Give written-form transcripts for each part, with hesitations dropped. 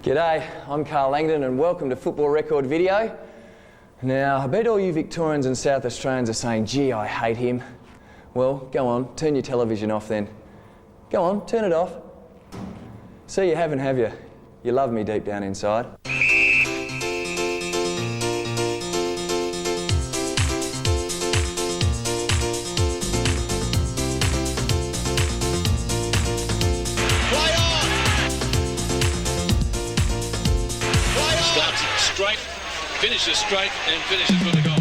G'day, I'm Carl Langdon and welcome to Football Record Video. Now, I bet all you Victorians and South Australians are saying, gee, I hate him. Well, go on, turn your television off then. Go on, turn it off. See, you haven't, have you? You love me deep down inside. Straight, finishes straight and finishes with a goal.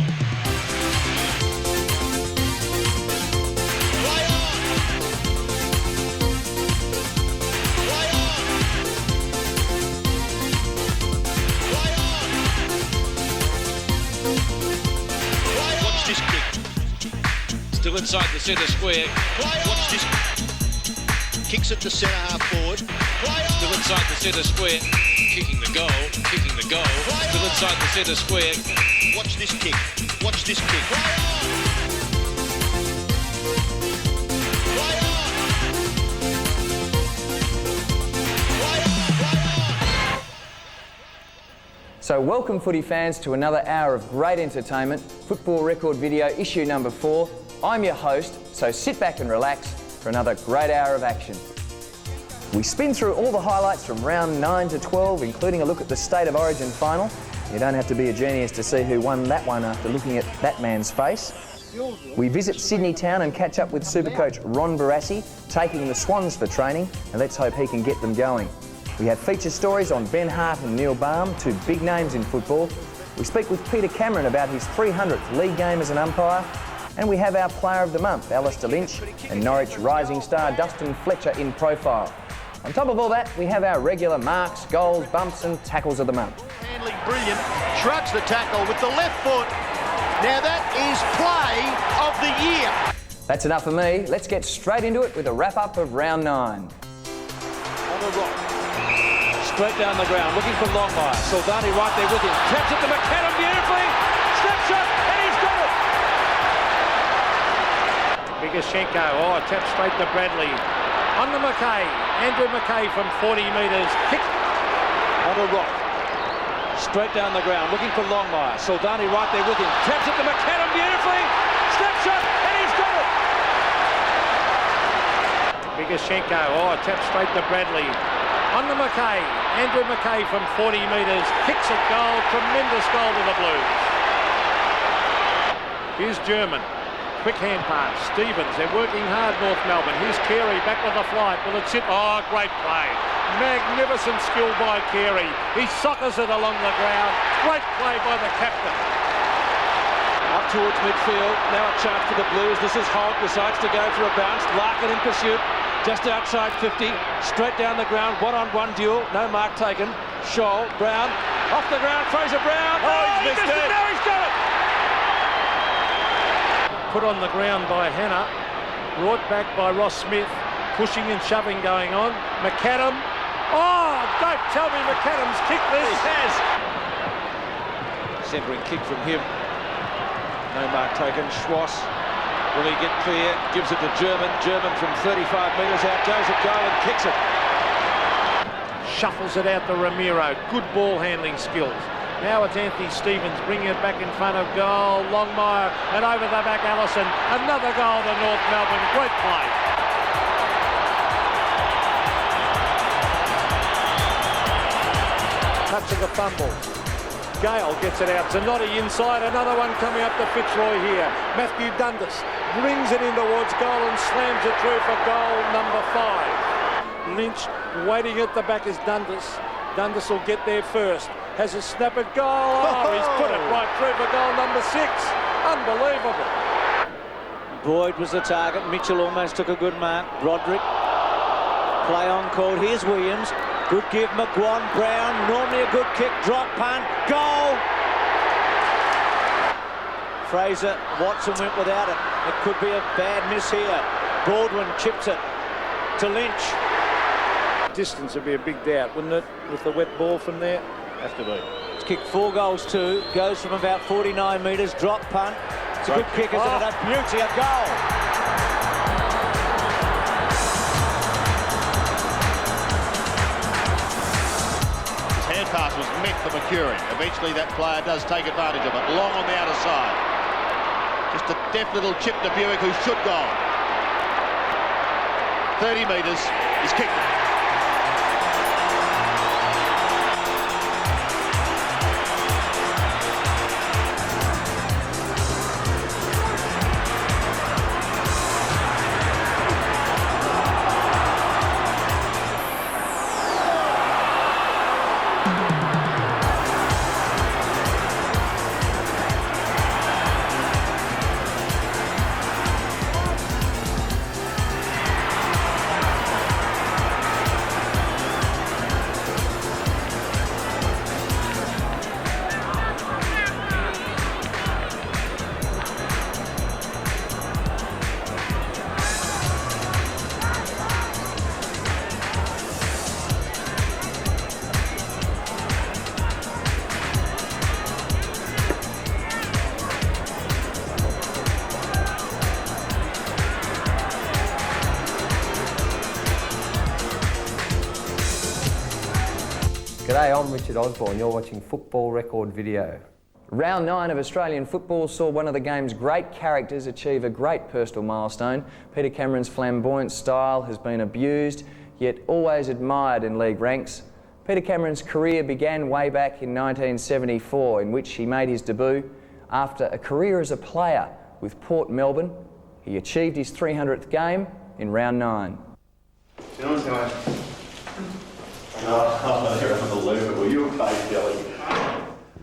Play on! Play on! Play on! Play on! Watch this kick. Still inside the centre square. Watch this. Kicks it to centre half forward. Still inside the centre square. Kicking the goal. Still inside the centre square. Watch this kick. Watch this kick. So welcome footy fans to another hour of great entertainment, Football Record Video issue number 4. I'm your host, so sit back and relax for another great hour of action. We spin through all the highlights from round 9 to 12, including a look at the State of Origin final. You don't have to be a genius to see who won that one after looking at that man's face. We visit Sydney town and catch up with Supercoach Ron Barassi, taking the Swans for training, and let's hope he can get them going. We have feature stories on Ben Hart and Neil Baum, two big names in football. We speak with Peter Cameron about his 300th league game as an umpire. And we have our Player of the Month, Alistair Lynch, and Norwich rising star Dustin Fletcher in profile. On top of all that, we have our regular marks, goals, bumps and tackles of the month. Handling brilliant, shrugs the tackle with the left foot. Now that is play of the year. That's enough for me. Let's get straight into it with a wrap-up of round 9. On the rock. Straight down the ground, looking for Longmire. Saldani right there with him. Taps it to McAdam beautifully. Snapshot, and he's got it. Bigashenko, taps straight to Bradley. On to McKay. Andrew McKay from 40 metres. Kick on a rock. Straight down the ground, looking for Longmire. Saldani right there with him. Taps it to McAdam beautifully. Snapshot, and he's got it. Bigashenko, taps straight to Bradley. On to McKay. Andrew McKay from 40 metres. Kicks it goal. Tremendous goal to the Blues. Here's German. Quick hand pass. Stevens, they're working hard, North Melbourne. Here's Carey back with a flight. Will it sit? Oh, great play. Magnificent skill by Carey. He soccers it along the ground. Great play by the captain. Up towards midfield. Now a chance for the Blues. This is Holt. Decides to go for a bounce. Larkin in pursuit. Just outside 50. Straight down the ground. One-on-one duel. No mark taken. Scholl. Brown. Off the ground. Fraser Brown. He's missed it. Now he's got it. Put on the ground by Hannah, brought back by Ross Smith, pushing and shoving going on. McAdam, don't tell me McAdam's kicked this. He has. Centering kick from him. No mark taken. Schwass, will he get clear? Gives it to German. German from 35 metres out, goes at goal and kicks it. Shuffles it out to Ramiro. Good ball handling skills. Now it's Anthony Stevens bringing it back in front of goal. Longmire and over the back Allison. Another goal to North Melbourne. Great play. Touching a fumble. Gale gets it out. Zanotti inside. Another one coming up to Fitzroy here. Matthew Dundas brings it in towards goal and slams it through for goal number 5. Lynch waiting at the back is Dundas. Dundas will get there first. Has a snap at goal. He's put it right through for goal number 6. Unbelievable. Boyd was the target. Mitchell almost took a good mark. Broderick. Play on called. Here's Williams. Good give. McGuan. Brown. Normally a good kick. Drop punt. Goal. Fraser. Watson went without it. It could be a bad miss here. Baldwin chips it to Lynch. Distance would be a big doubt, wouldn't it? With the wet ball from there. Have to be. It's kicked 4 goals too. Goes from about 49 metres. Drop punt. It's a good kick, isn't it? A beauty, a goal. securing. Eventually that player does take advantage of it. Long on the outer side. Just a deft little chip to Buick, who should go. 30 metres, he's kicked it. G'day, I'm Richard Osborne. You're watching Football Record Video. Round 9 of Australian football saw one of the game's great characters achieve a great personal milestone. Peter Cameron's flamboyant style has been abused, yet always admired in league ranks. Peter Cameron's career began way back in 1974, in which he made his debut. After a career as a player with Port Melbourne, he achieved his 300th game in round 9. Unbelievable. You okay, Kelly?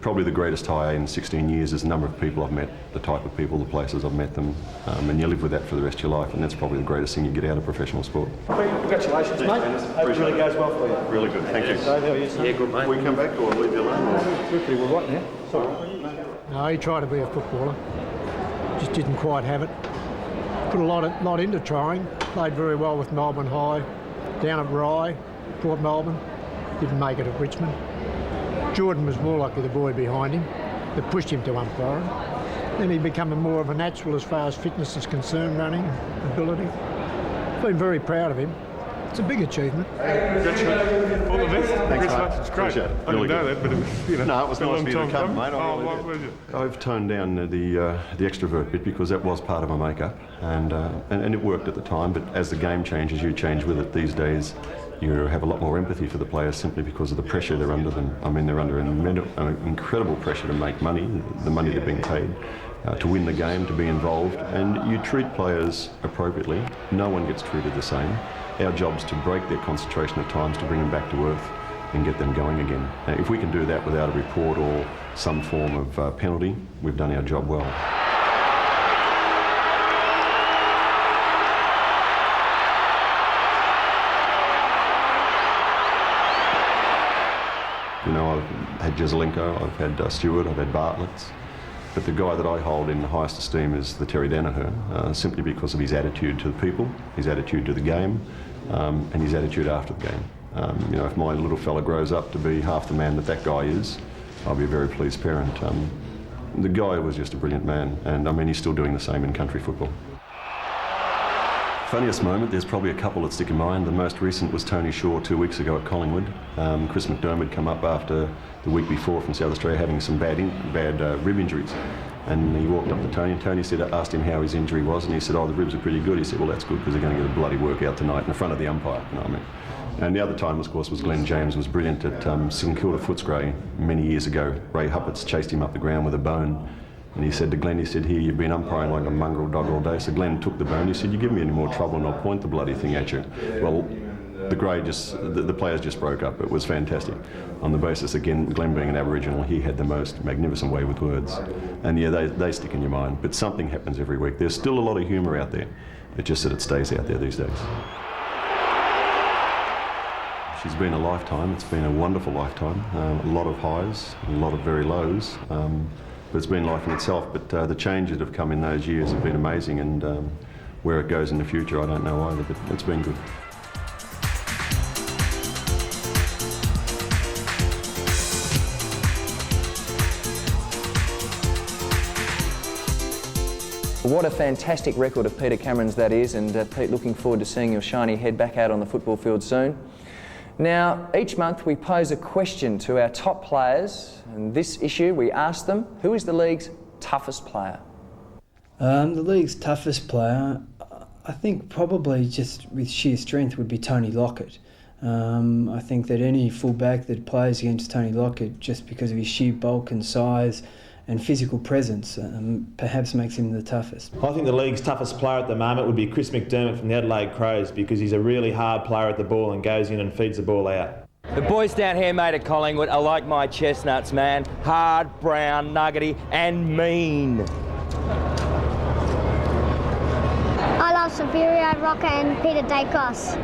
Probably the greatest high in 16 years is the number of people I've met, the type of people, the places I've met them, and you live with that for the rest of your life, and that's probably the greatest thing you get out of professional sport. Congratulations, mate. Hope it really goes well for you. Really good, thank you. Dave, how are you, son? Yeah, good, mate. We come back or leave you alone? We're pretty well right now. Sorry. No, he tried to be a footballer, just didn't quite have it. Put a lot into trying, played very well with Melbourne High, down at Rye, Port Melbourne, didn't make it at Richmond. Jordan was more likely the boy behind him that pushed him to umpiring. Then he became more of a natural as far as fitness is concerned, running, ability. Been very proud of him. It's a big achievement. Congratulations. All the best. Thanks, mate. It's great. Appreciate it. I didn't know that, but No, it was nice of you to come, mate. What was it? I've toned down the extrovert bit because that was part of my makeup, and it worked at the time. But as the game changes, you change with it. These days, you have a lot more empathy for the players simply because of the pressure they're under. I mean, they're under an incredible pressure to make money, the money they're being paid, to win the game, to be involved, and you treat players appropriately. No one gets treated the same. Our job's to break their concentration at times, to bring them back to earth and get them going again. If we can do that without a report or some form of penalty, we've done our job well. You know, I've had Jezelenko, I've had Stewart, I've had Bartlett's, but the guy that I hold in the highest esteem is the Terry Danaher, simply because of his attitude to the people, his attitude to the game, and his attitude after the game. You know, if my little fella grows up to be half the man that guy is, I'll be a very pleased parent. The guy was just a brilliant man, and I mean, he's still doing the same in country football. Funniest moment, there's probably a couple that stick in mind. The most recent was Tony Shaw 2 weeks ago at Collingwood. Chris McDermott come up after the week before from South Australia having some bad rib injuries. And he walked up to Tony, and Tony asked him how his injury was, and he said, oh, the ribs are pretty good. He said, well, that's good because they're going to get a bloody workout tonight in front of the umpire. You know what I mean? And the other time, of course, was Glenn James was brilliant at St Kilda Footscray many years ago. Ray Huppatz chased him up the ground with a bone. And he said to Glenn, he said, here, you've been umpiring like a mongrel dog all day. So Glenn took the bone. He said, you give me any more trouble and I'll point the bloody thing at you. Well, the players just broke up. It was fantastic. On the basis, again, Glenn being an Aboriginal, he had the most magnificent way with words. And yeah, they stick in your mind. But something happens every week. There's still a lot of humour out there. It's just that it stays out there these days. She's been a lifetime. It's been a wonderful lifetime. A lot of highs, a lot of very lows. But it's been life in itself. But the changes that have come in those years have been amazing, and where it goes in the future, I don't know either, but it's been good. What a fantastic record of Peter Cameron's that is, and Pete, looking forward to seeing your shiny head back out on the football field soon. Now, each month we pose a question to our top players, and this issue we ask them, who is the league's toughest player? The league's toughest player, I think probably just with sheer strength would be Tony Lockett. I think that any fullback that plays against Tony Lockett, just because of his sheer bulk and size and physical presence, perhaps makes him the toughest. I think the league's toughest player at the moment would be Chris McDermott from the Adelaide Crows, because he's a really hard player at the ball and goes in and feeds the ball out. The boys down here, mate, at Collingwood are like my chestnuts, man. Hard, brown, nuggety and mean. I love Saverio, Rocker and Peter Dacos.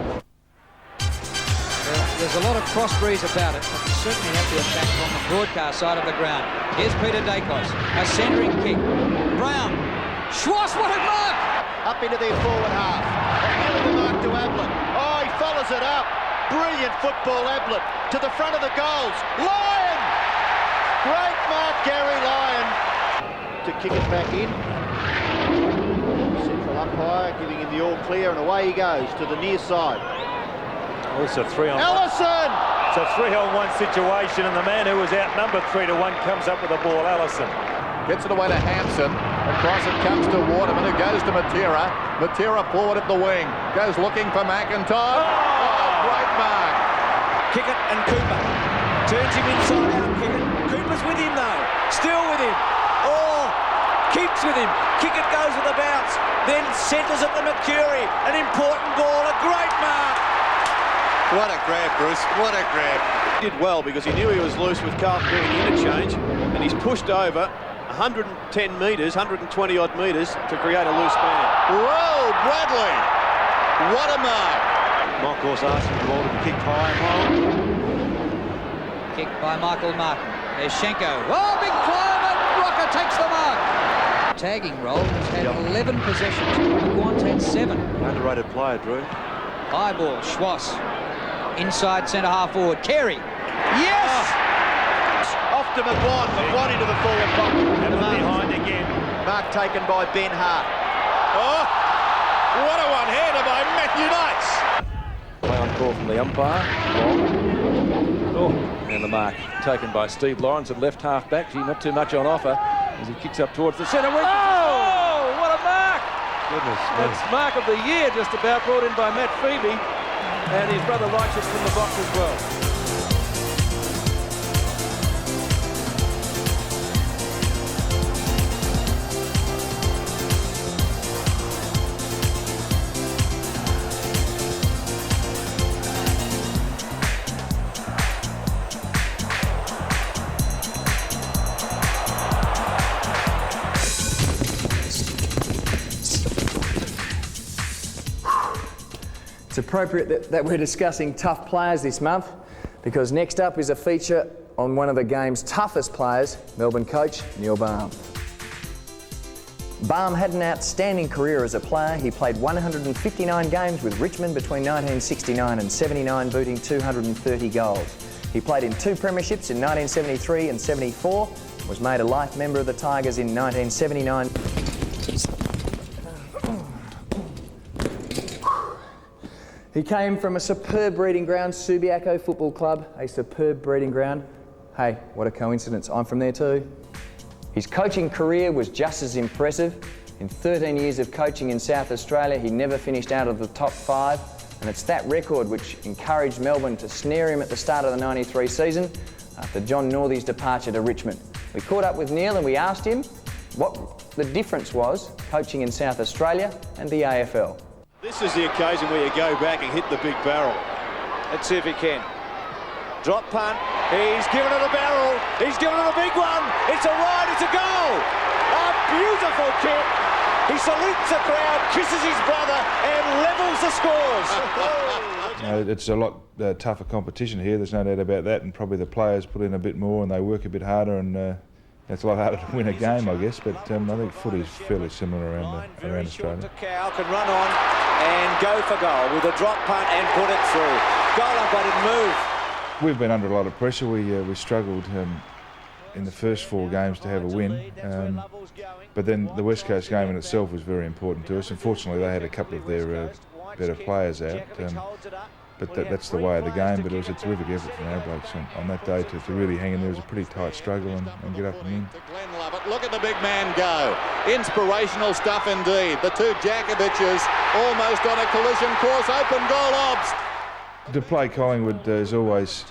There's a lot of crossbreeds about it, but you certainly have to attack on the broadcast side of the ground. Here's Peter Dacos, a centering kick. Brown, Schwartz, what a mark! Up into their forward half. Out of the mark to Ablett. Oh, he follows it up. Brilliant football, Ablett. To the front of the goals. Lyon! Great mark, Gary Lyon. To kick it back in. Central umpire giving him the all clear, and away he goes to the near side. Oh, it's a 3-on-1. Ellison! It's a 3-on-1 situation, and the man who was outnumbered 3-1 comes up with the ball, Ellison. Gets it away to Hampson. Across it comes to Waterman, who goes to Matera. Matera forward at the wing. Goes looking for McIntyre. Oh, great mark. Kickett and Cooper. Turns him inside out, Kickett. Cooper's with him though. Still with him. Oh, keeps with him. Kickett goes with a bounce. Then centres it to Mercury. An important ball, a great mark. What a grab, Bruce. What a grab. He did well because he knew he was loose with Carlton doing the interchange, and he's pushed over 110 metres, 120 odd metres to create a loose man. Whoa, Bradley! What a mark! Moncourse asking the ball to be kicked high and low. Kicked by Michael Martin. There's Schenko. Oh, big climb, and Rocker takes the mark. Tagging role has had 11 possessions. McGuan's had 7. Underrated player, Drew. High ball, Schwartz. Inside centre half forward, Carey. Yes! Off to McGuan, McGuan into the forward pocket. And behind again. Mark taken by Ben Hart. Oh, what a one-hander by Matthew Knights. Play on call from the umpire. Oh, and the mark taken by Steve Lawrence at left half back. Gee, not too much on offer as he kicks up towards the centre wing. Oh, what a mark! Goodness. That's mark of the year just about, brought in by Matt Phoebe. And his brother likes it from the box as well. It's appropriate that we're discussing tough players this month, because next up is a feature on one of the game's toughest players, Melbourne coach Neil Balme. Balme had an outstanding career as a player. He played 159 games with Richmond between 1969 and 79, booting 230 goals. He played in 2 premierships in 1973 and 74, was made a life member of the Tigers in 1979. He came from a superb breeding ground, Subiaco Football Club, a superb breeding ground. Hey, what a coincidence, I'm from there too. His coaching career was just as impressive. In 13 years of coaching in South Australia, he never finished out of the top 5, and it's that record which encouraged Melbourne to snare him at the start of the 93 season after John Northey's departure to Richmond. We caught up with Neil and we asked him what the difference was coaching in South Australia and the AFL. This is the occasion where you go back and hit the big barrel. Let's see if he can. Drop punt. He's given it a barrel. He's given it a big one. It's a ride. It's a goal. A beautiful kick. He salutes the crowd, kisses his brother, and levels the scores. It's a lot tougher competition here. There's no doubt about that. And probably the players put in a bit more and they work a bit harder. And it's a lot harder to win a game, I guess. But I think footy is fairly similar around Australia. Cow can run on and go for goal with a drop punt and put it through. Goal umpire didn't move. We've been under a lot of pressure. We struggled in the first 4 games to have a win, but then the West Coast game in itself was very important to us. Unfortunately, they had a couple of their better players out. But that's the way of the game. But it was a terrific effort from our blokes on that day to really hang in there. It was a pretty tight struggle and get up and win. Look at the big man go. Inspirational stuff indeed. The two Djakoviches almost on a collision course. Open goal obs. To play Collingwood is always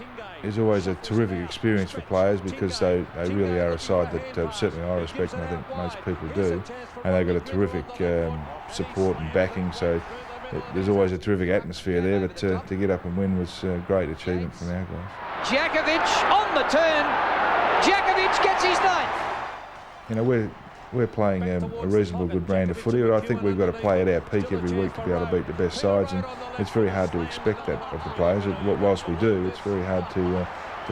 a terrific experience for players because they really are a side that certainly I respect and I think most people do, and they've got a terrific support and backing, so there's always a terrific atmosphere there, but to get up and win was a great achievement from our guys. Djakovic on the turn. Djakovic gets his ninth. You know, we're playing a reasonably good brand of footy, but I think we've got to play at our peak every week to be able to beat the best sides, and it's very hard to expect that of the players. Whilst we do, it's very hard to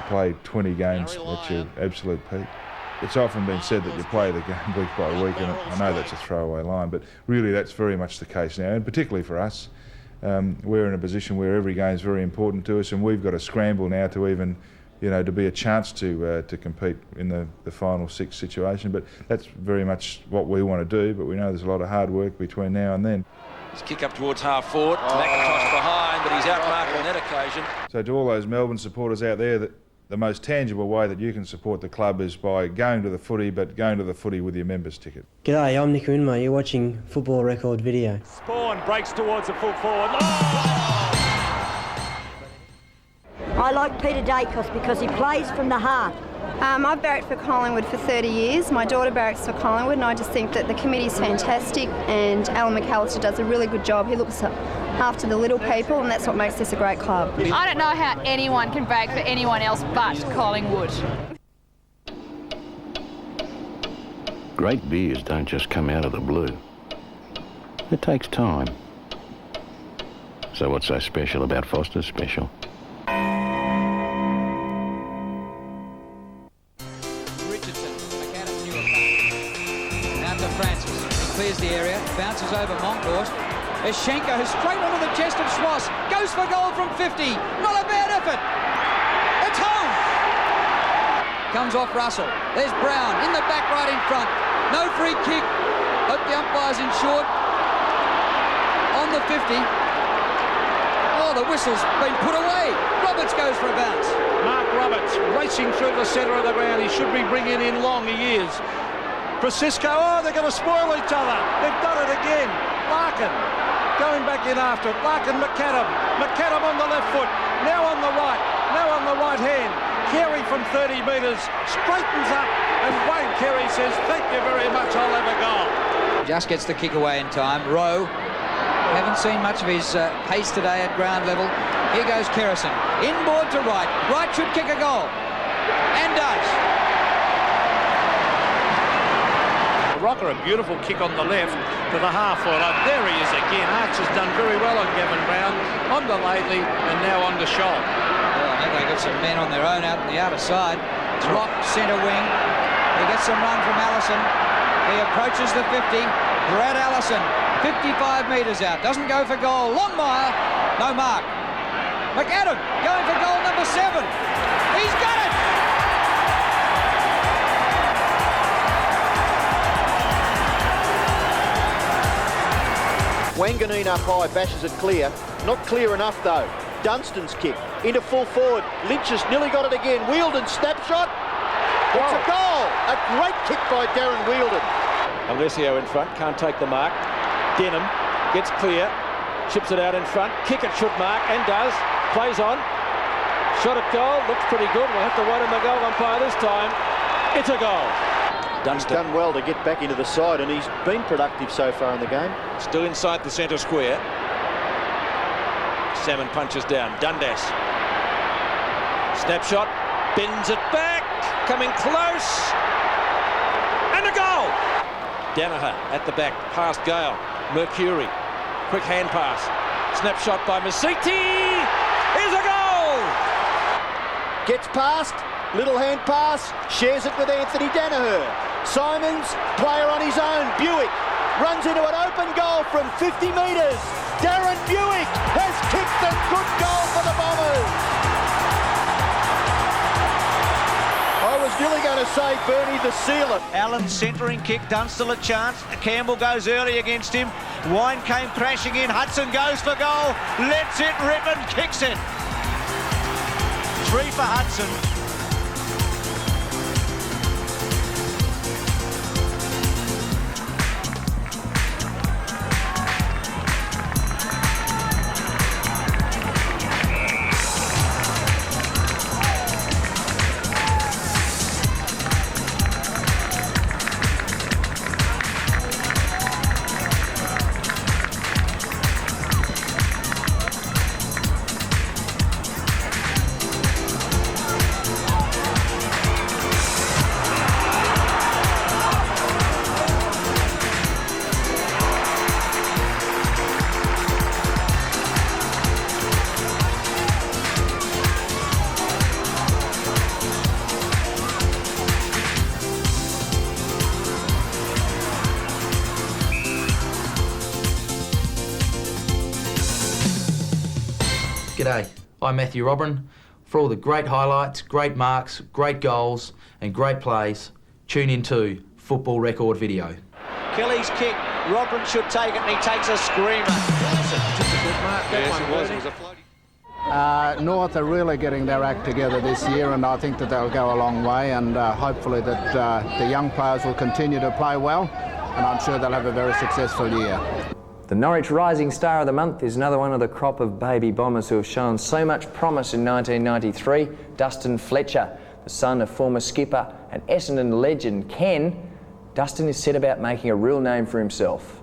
play 20 games at your absolute peak. It's often been said that you play the game week by week, and I know that's a throwaway line, but really that's very much the case now, and particularly for us. We're in a position where every game is very important to us, and we've got to scramble now to even, to be a chance to compete in the final six situation. But that's very much what we want to do, but we know there's a lot of hard work between now and then. His kick up towards half forward, McIntosh behind, but he's outmarked on that occasion. So to all those Melbourne supporters out there, the most tangible way that you can support the club is by going to the footy, but going to the footy with your members ticket. G'day, I'm Nick Unma. You're watching Football Record Video. Spawn breaks towards the full forward. I like Peter Dacos because he plays from the heart. I've barracked for Collingwood for 30 years. My daughter barracks for Collingwood, and I just think that the committee's fantastic, and Alan McAllister does a really good job. He looks after the little people, and that's what makes this a great club. I don't know how anyone can barrack for anyone else but Collingwood. Great beers don't just come out of the blue. It takes time. So what's so special about Foster's Special? Clears the area, bounces over Monkhorst. Eschenko straight onto the chest of Schwass. Goes for goal from 50. Not a bad effort. It's home. Comes off Russell. There's Brown in the back right in front. No free kick. Hope the umpire's in short. On the 50. Oh, the whistle's been put away. Roberts goes for a bounce. Mark Roberts racing through the centre of the ground. He should be bringing in long. He is. Francisco, they're going to spoil each other. They've done it again. Larkin going back in after it. Larkin, McAdam. McAdam on the left foot. Now on the right. Now on the right hand. Carey from 30 metres. Straightens up. And Wayne Carey says, thank you very much. I'll have a goal. Just gets the kick away in time. Rowe. Haven't seen much of his pace today at ground level. Here goes Kerrison. Inboard to right. Right should kick a goal. And does. Rocker, a beautiful kick on the left to the half-forward. There he is again. Archer's done very well on Gavin Brown, on to Lately, and now on to Scholl. Well, I think they've got some men on their own out on the outer side. Drop, centre wing. He gets some run from Allison. He approaches the 50. Brad Allison, 55 metres out. Doesn't go for goal. Longmire, no mark. McAdam going for goal number 7. He's got it! Wanganeen up high, bashes it clear. Not clear enough though. Dunstan's kick into full forward. Lynch has nearly got it again. Wheeldon snapshot. It's a goal. A great kick by Darren Wheeldon. Alessio in front, can't take the mark. Denham gets clear, chips it out in front. Kick it should mark and does. Plays on. Shot at goal. Looks pretty good. We'll have to wait on the goal umpire this time. It's a goal. He's done well to get back into the side, and he's been productive so far in the game. Still inside the centre square. Salmon punches down. Dundas. Snapshot. Bends it back. Coming close. And a goal! Danaher at the back. Past Gale. Mercury. Quick hand pass. Snapshot by Masiti. Here's a goal! Gets past. Little hand pass. Shares it with Anthony Danaher. Simons, player on his own. Buick runs into an open goal from 50 metres. Darren Buick has kicked a good goal for the Bombers. I was nearly going to save Bernie the sealer. Allen centering kick, Dunstall a chance. Campbell goes early against him. Wine came crashing in. Hudson goes for goal. Lets it rip and kicks it. 3 for Hudson. G'day, I'm Matthew Robin. For all the great highlights, great marks, great goals and great plays, tune into Football Record Video. Kelly's kick. Robin should take it and he takes a screamer. Just a good mark. Yes, it was. It was a floating. North are really getting their act together this year, and I think that they'll go a long way, and hopefully that the young players will continue to play well, and I'm sure they'll have a very successful year. The Norwich Rising Star of the Month is another one of the crop of baby bombers who have shown so much promise in 1993, Dustin Fletcher, the son of former skipper and Essendon legend Ken. Dustin is set about making a real name for himself.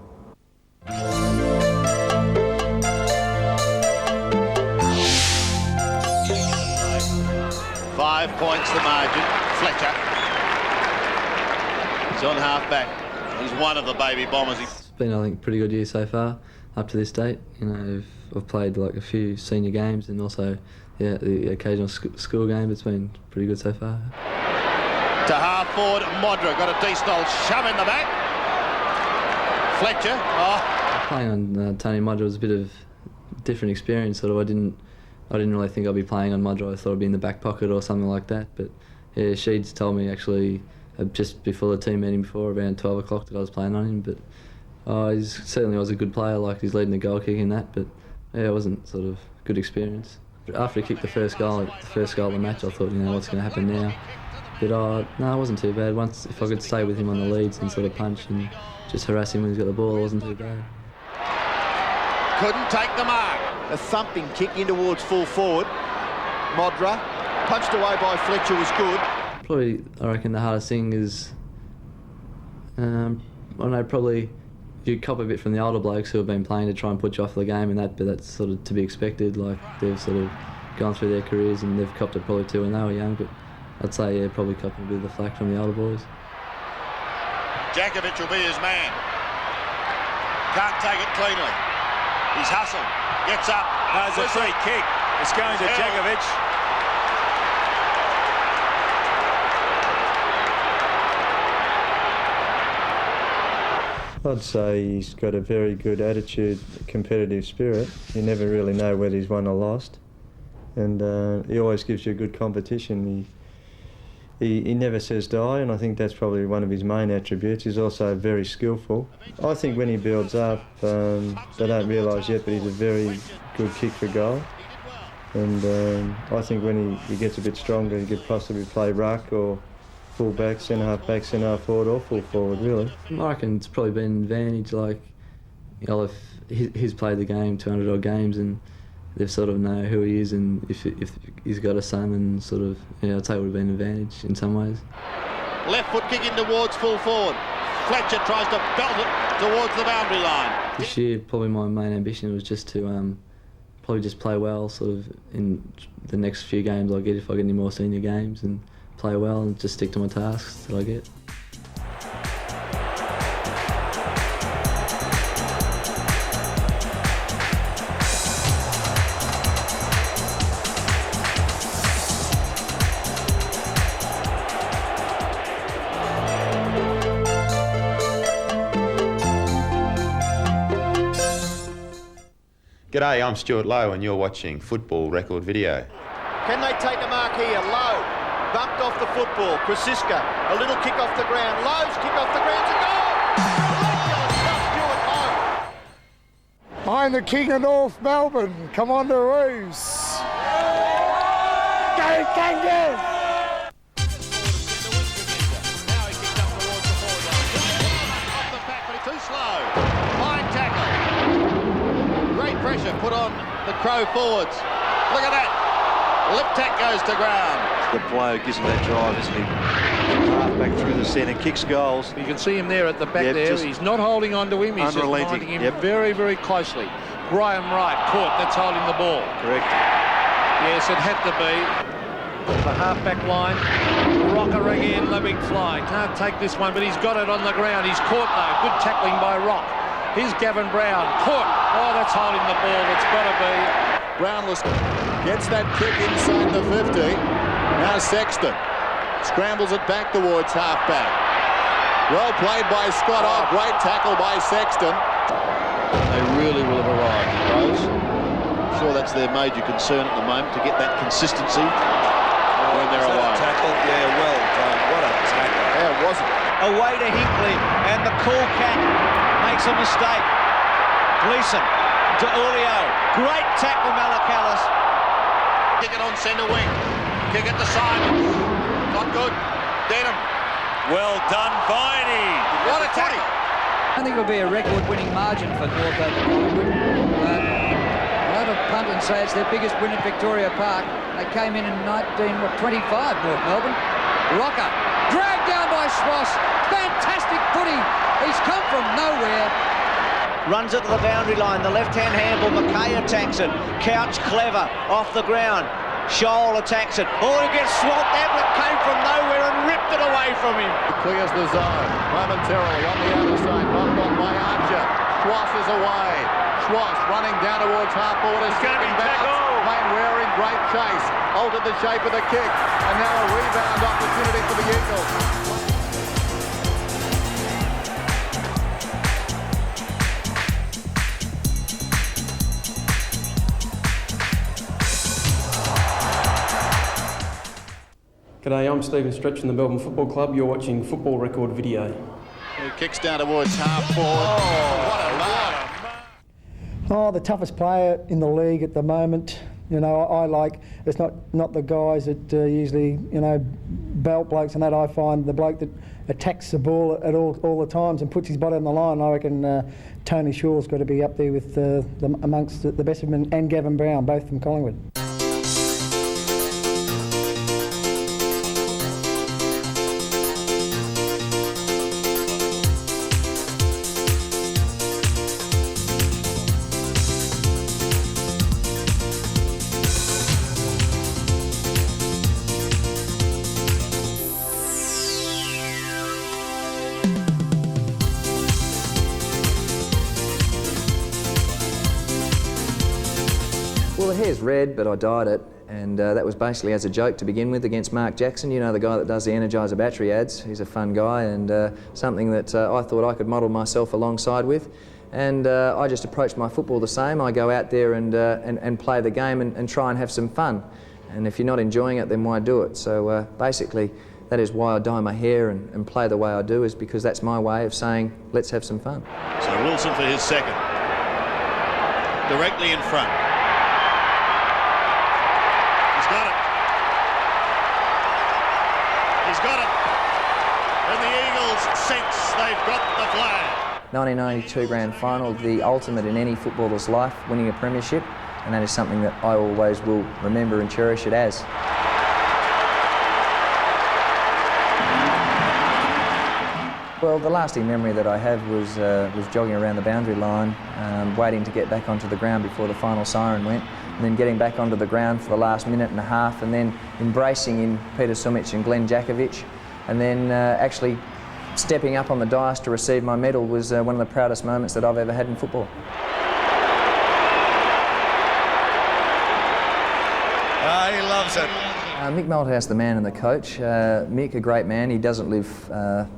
5 points the margin. Fletcher. He's on half-back. He's one of the baby bombers. It's been, I think, a pretty good year so far, up to this date. You know, I've played like a few senior games and also, yeah, the occasional school game. It's been pretty good so far. To half forward, Modra got a decent old shove in the back. Fletcher. Oh. Playing on Tony Modra was a bit of a different experience. Sort of, I didn't really think I'd be playing on Modra. I thought I'd be in the back pocket or something like that. But yeah, Sheeds told me actually just before the team meeting before, around 12 o'clock, that I was playing on him. But he certainly was a good player. Like, he's leading the goal kick in that. But yeah, it wasn't sort of good experience. After he kicked the first goal of the match, I thought, you know, what's going to happen now? But no, it wasn't too bad. Once, if I could stay with him on the leads and sort of punch and just harass him when he's got the ball, it wasn't too bad. Couldn't take the mark. A thumping kick in towards full forward. Modra, punched away by Fletcher, was good. Probably, I reckon the hardest thing is, probably you cop a bit from the older blokes who have been playing to try and put you off the game and that, but that's sort of to be expected. Like, they've sort of gone through their careers and they've copped it probably too when they were young, but I'd say, yeah, probably copping a bit of the flack from the older boys. Djakovic will be his man. Can't take it cleanly. He's hustled. Gets up. No, it's a free kick. It's going to Djakovic. I'd say he's got a very good attitude, competitive spirit. You never really know whether he's won or lost. And he always gives you a good competition. He never says die, and I think that's probably one of his main attributes. He's also very skillful. I think when he builds up, they don't realise yet, but he's a very good kick for goal. And I think when he gets a bit stronger, he could possibly play ruck or full back, centre half back, centre half forward, or full forward, really. I reckon it's probably been an advantage. Like, you know, if he's played the game 200 odd games and they sort of know who he is, and if he's got a son, and sort of, yeah, I'd say it would have been an advantage in some ways. Left foot kick in towards full forward. Fletcher tries to belt it towards the boundary line. This year, probably my main ambition was just to probably just play well, sort of in the next few games I get, if I get any more senior games, and play well and just stick to my tasks that I get. G'day, I'm Stuart Lowe and you're watching Football Record Video. Can they take a mark here? Low. bumped off the football. Krasiska, a little kick off the ground. Lowe's kick off the ground to goal. Ridiculous stuff, Stuart Home. I'm the king of North Melbourne. Come on the Roos. Go Kangas! Too slow. Fine tackle. Great pressure put on the Crow forwards. Look at that. Lip tack goes to ground. The player gives him that drive, isn't he? Half back through the centre, kicks goals. You can see him there at the back there. He's not holding on to him. He's just minding him very, very closely. Graham Wright caught. That's holding the ball. Correct. Yes, it had to be. The half-back line. Rocker again, the big fly. Can't take this one, but he's got it on the ground. He's caught though. Good tackling by Rock. Here's Gavin Brown. Caught. Oh, that's holding the ball. It's got to be. Brownless gets that kick inside the 50. Now Sexton scrambles it back towards half-back. Well played by Scott. Oh, great tackle by Sexton. They really will have arrived, Rose. I'm sure that's their major concern at the moment, to get that consistency when they're away. Tackle, yeah, well done. What a tackle. Yeah, it wasn't. Away to Hinkley, and the cool cat makes a mistake. Gleeson to Ulio. Great tackle, Malakalis. Kick it on centre wing. Kick it to Simons. Not good. Denham. Well done, Viney. What a tackle. I think it'll be a record-winning margin for North over Collingwood. I'll have a punt and say it's their biggest win at Victoria Park. They came in 1925, North Melbourne. Rocker, dragged down by Schross. Fantastic footy. He's come from nowhere. Runs it to the boundary line. The left-hand handball. McKay attacks it. Couch clever off the ground. Scholl attacks it. Oh, he gets swamped. Ablett came from nowhere and ripped it away from him. It clears the zone momentarily on the outer side. Knocked on by Archer. Schwass is away. Schwass running down towards half border. Second bounce. Payne Waring, great chase. Altered the shape of the kick. And now a rebound opportunity for the Eagles. G'day, I'm Stephen Stretch from the Melbourne Football Club. You're watching Football Record Video. He kicks down towards half forward. What a mark. Oh, the toughest player in the league at the moment. You know, I like, it's not the guys that usually, you know, belt blokes and that. I find the bloke that attacks the ball at all the times and puts his body on the line. I reckon Tony Shaw's got to be up there with amongst the best of them, and Gavin Brown, both from Collingwood. Well, the hair's red, but I dyed it, and that was basically as a joke to begin with against Mark Jackson. You know, the guy that does the Energizer battery ads. He's a fun guy, and something that I thought I could model myself alongside with. And I just approached my football the same. I go out there and play the game and try and have some fun. And if you're not enjoying it, then why do it? So basically, that is why I dye my hair and play the way I do, is because that's my way of saying, let's have some fun. So Wilson for his second. Directly in front. He's got it. He's got it. And the Eagles sense they've got the flag. 1992 grand final, the ultimate in any footballer's life, winning a premiership, and that is something that I always will remember and cherish it as. Well, the lasting memory that I have was jogging around the boundary line, waiting to get back onto the ground before the final siren went, and then getting back onto the ground for the last minute and a half, and then embracing in Peter Sumic and Glenn Jakovic, and then actually stepping up on the dais to receive my medal was one of the proudest moments that I've ever had in football. He loves it. Mick Malthouse, the man and the coach. Mick, a great man. He doesn't live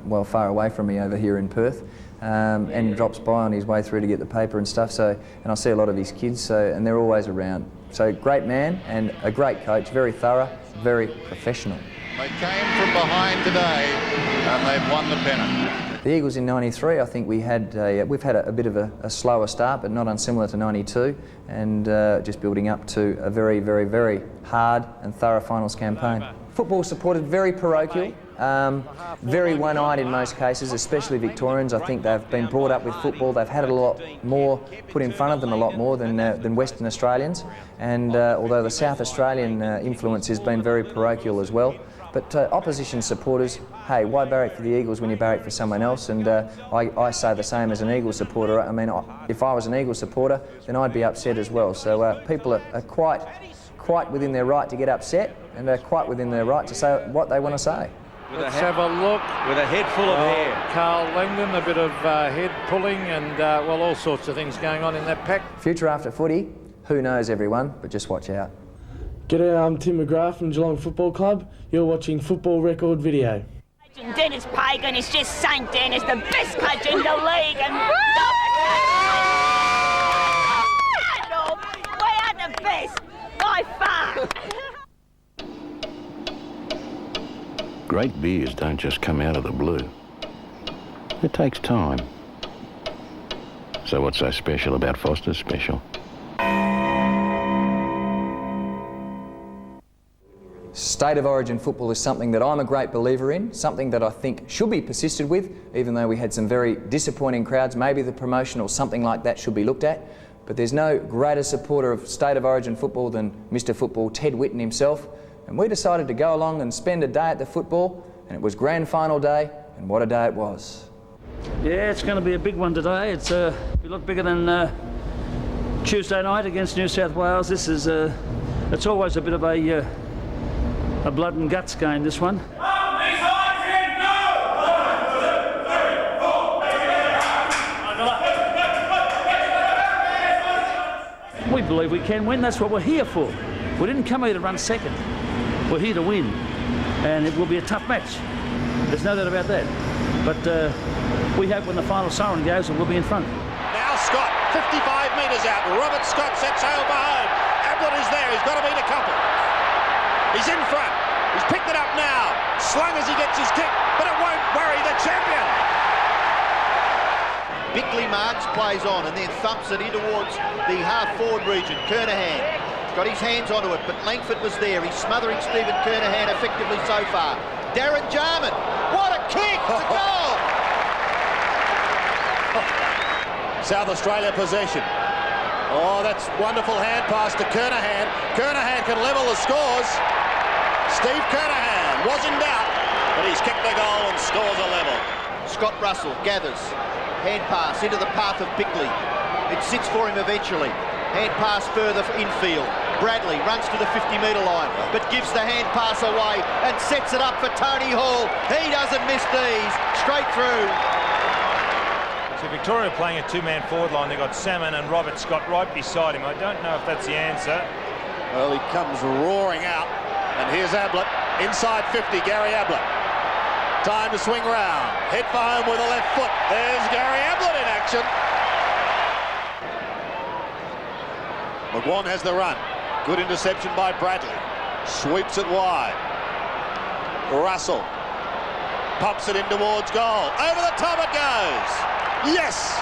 well far away from me over here in Perth, and drops by on his way through to get the paper and stuff. So, and I see a lot of his kids, and they're always around. So, great man and a great coach, very thorough, very professional. They came from behind today and they've won the pennant. The Eagles in '93, I think we've had a bit of a slower start, but not unsimilar to '92, and just building up to a very, very, very hard and thorough finals campaign. Football supported, very parochial, very one-eyed in most cases, especially Victorians. I think they've been brought up with football. They've had a lot more put in front of them, a lot more than Western Australians. And although the South Australian influence has been very parochial as well. But opposition supporters, hey, why barrack for the Eagles when you barrack for someone else? And I say the same as an Eagles supporter. I mean, if I was an Eagles supporter, then I'd be upset as well. So people are quite within their right to get upset, and are quite within their right to say what they want to say. Let's have a look. With a head full of hair. Carl Langdon, a bit of head pulling and, well, all sorts of things going on in that pack. Future after footy, who knows, everyone, but just watch out. G'day, I'm Tim McGrath from Geelong Football Club. You're watching Football Record Video. Dennis Pagan is just St Dennis, the best coach in the league, and we are the best by far. Great beers don't just come out of the blue. It takes time. So what's so special about Foster's Special? State of origin football is something that I'm a great believer in, something that I think should be persisted with, even though we had some very disappointing crowds. Maybe the promotion or something like that should be looked at. But there's no greater supporter of state of origin football than Mr. Football, Ted Whitten himself. And we decided to go along and spend a day at the football, and it was grand final day, and what a day it was. Yeah, it's going to be a big one today. It's a lot bigger than Tuesday night against New South Wales. This is it's always a bit of a blood and guts game, this one. We believe we can win. That's what we're here for. We didn't come here to run second. We're here to win, and it will be a tough match. There's no doubt about that. But we hope when the final siren goes, we'll be in front. Now Scott, 55 metres out. Robert Scott sets sail for home. Ablett is there. He's got to beat a couple. He's in front. He's picked it up now. Slung as he gets his kick, but it won't worry the champion. Bickley marks, plays on, and then thumps it in towards the half-forward region. Kernahan got his hands onto it, but Langford was there. He's smothering Stephen Kernahan effectively so far. Darren Jarman, what a kick! It's a goal! South Australia possession. Oh, that's wonderful hand pass to Kernahan. Kernahan can level the scores. Steve Kernahan was in doubt, but he's kicked the goal and scores a level. Scott Russell gathers. Hand pass into the path of Bickley. It sits for him eventually. Hand pass further infield. Bradley runs to the 50-metre line, but gives the hand pass away and sets it up for Tony Hall. He doesn't miss these. Straight through. So Victoria playing a two-man forward line. They've got Salmon and Robert Scott right beside him. I don't know if that's the answer. Well, he comes roaring out. And here's Ablett. Inside 50, Gary Ablett. Time to swing round. Head for home with a left foot. There's Gary Ablett in action. McGuan has the run. Good interception by Bradley. Sweeps it wide. Russell pumps it in towards goal. Over the top it goes. Yes!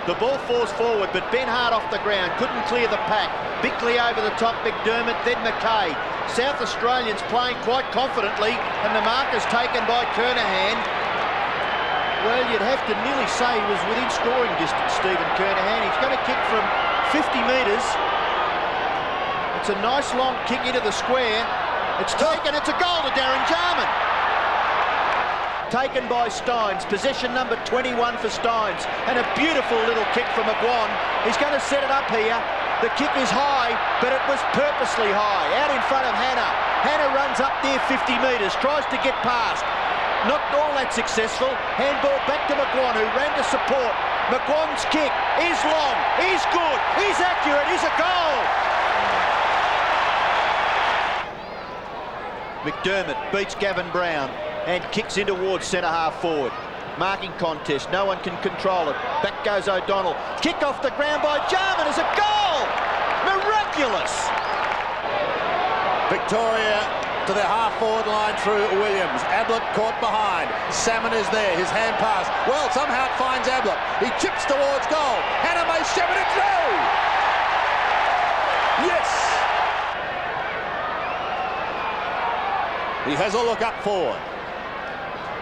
The ball falls forward, but Ben Hart off the ground. Couldn't clear the pack. Bickley over the top, McDermott, then McKay. South Australians playing quite confidently, and the mark is taken by Kernahan. Well, you'd have to nearly say he was within scoring distance, Stephen Kernahan. He's going to kick from 50 metres. It's a nice long kick into the square. It's taken, it's a goal to Darren Jarman. Taken by Steins, possession number 21 for Steins, and a beautiful little kick from McGuan. He's going to set it up here. The kick is high, but it was purposely high, out in front of Hannah. Hannah runs up there 50 metres, tries to get past. Not all that successful. Handball back to McGuan, who ran to support. McGuan's kick is long, he's good, he's accurate, he's a goal! McDermott beats Gavin Brown and kicks in towards centre-half forward. Marking contest, no one can control it. Back goes O'Donnell. Kick off the ground by Jarman is a goal! Miraculous! Victoria to the half-forward line through Williams. Ablett caught behind. Salmon is there. His hand pass. Well, somehow it finds Ablett. He chips towards goal. Hannah may shove it through. Yes. He has a look up forward.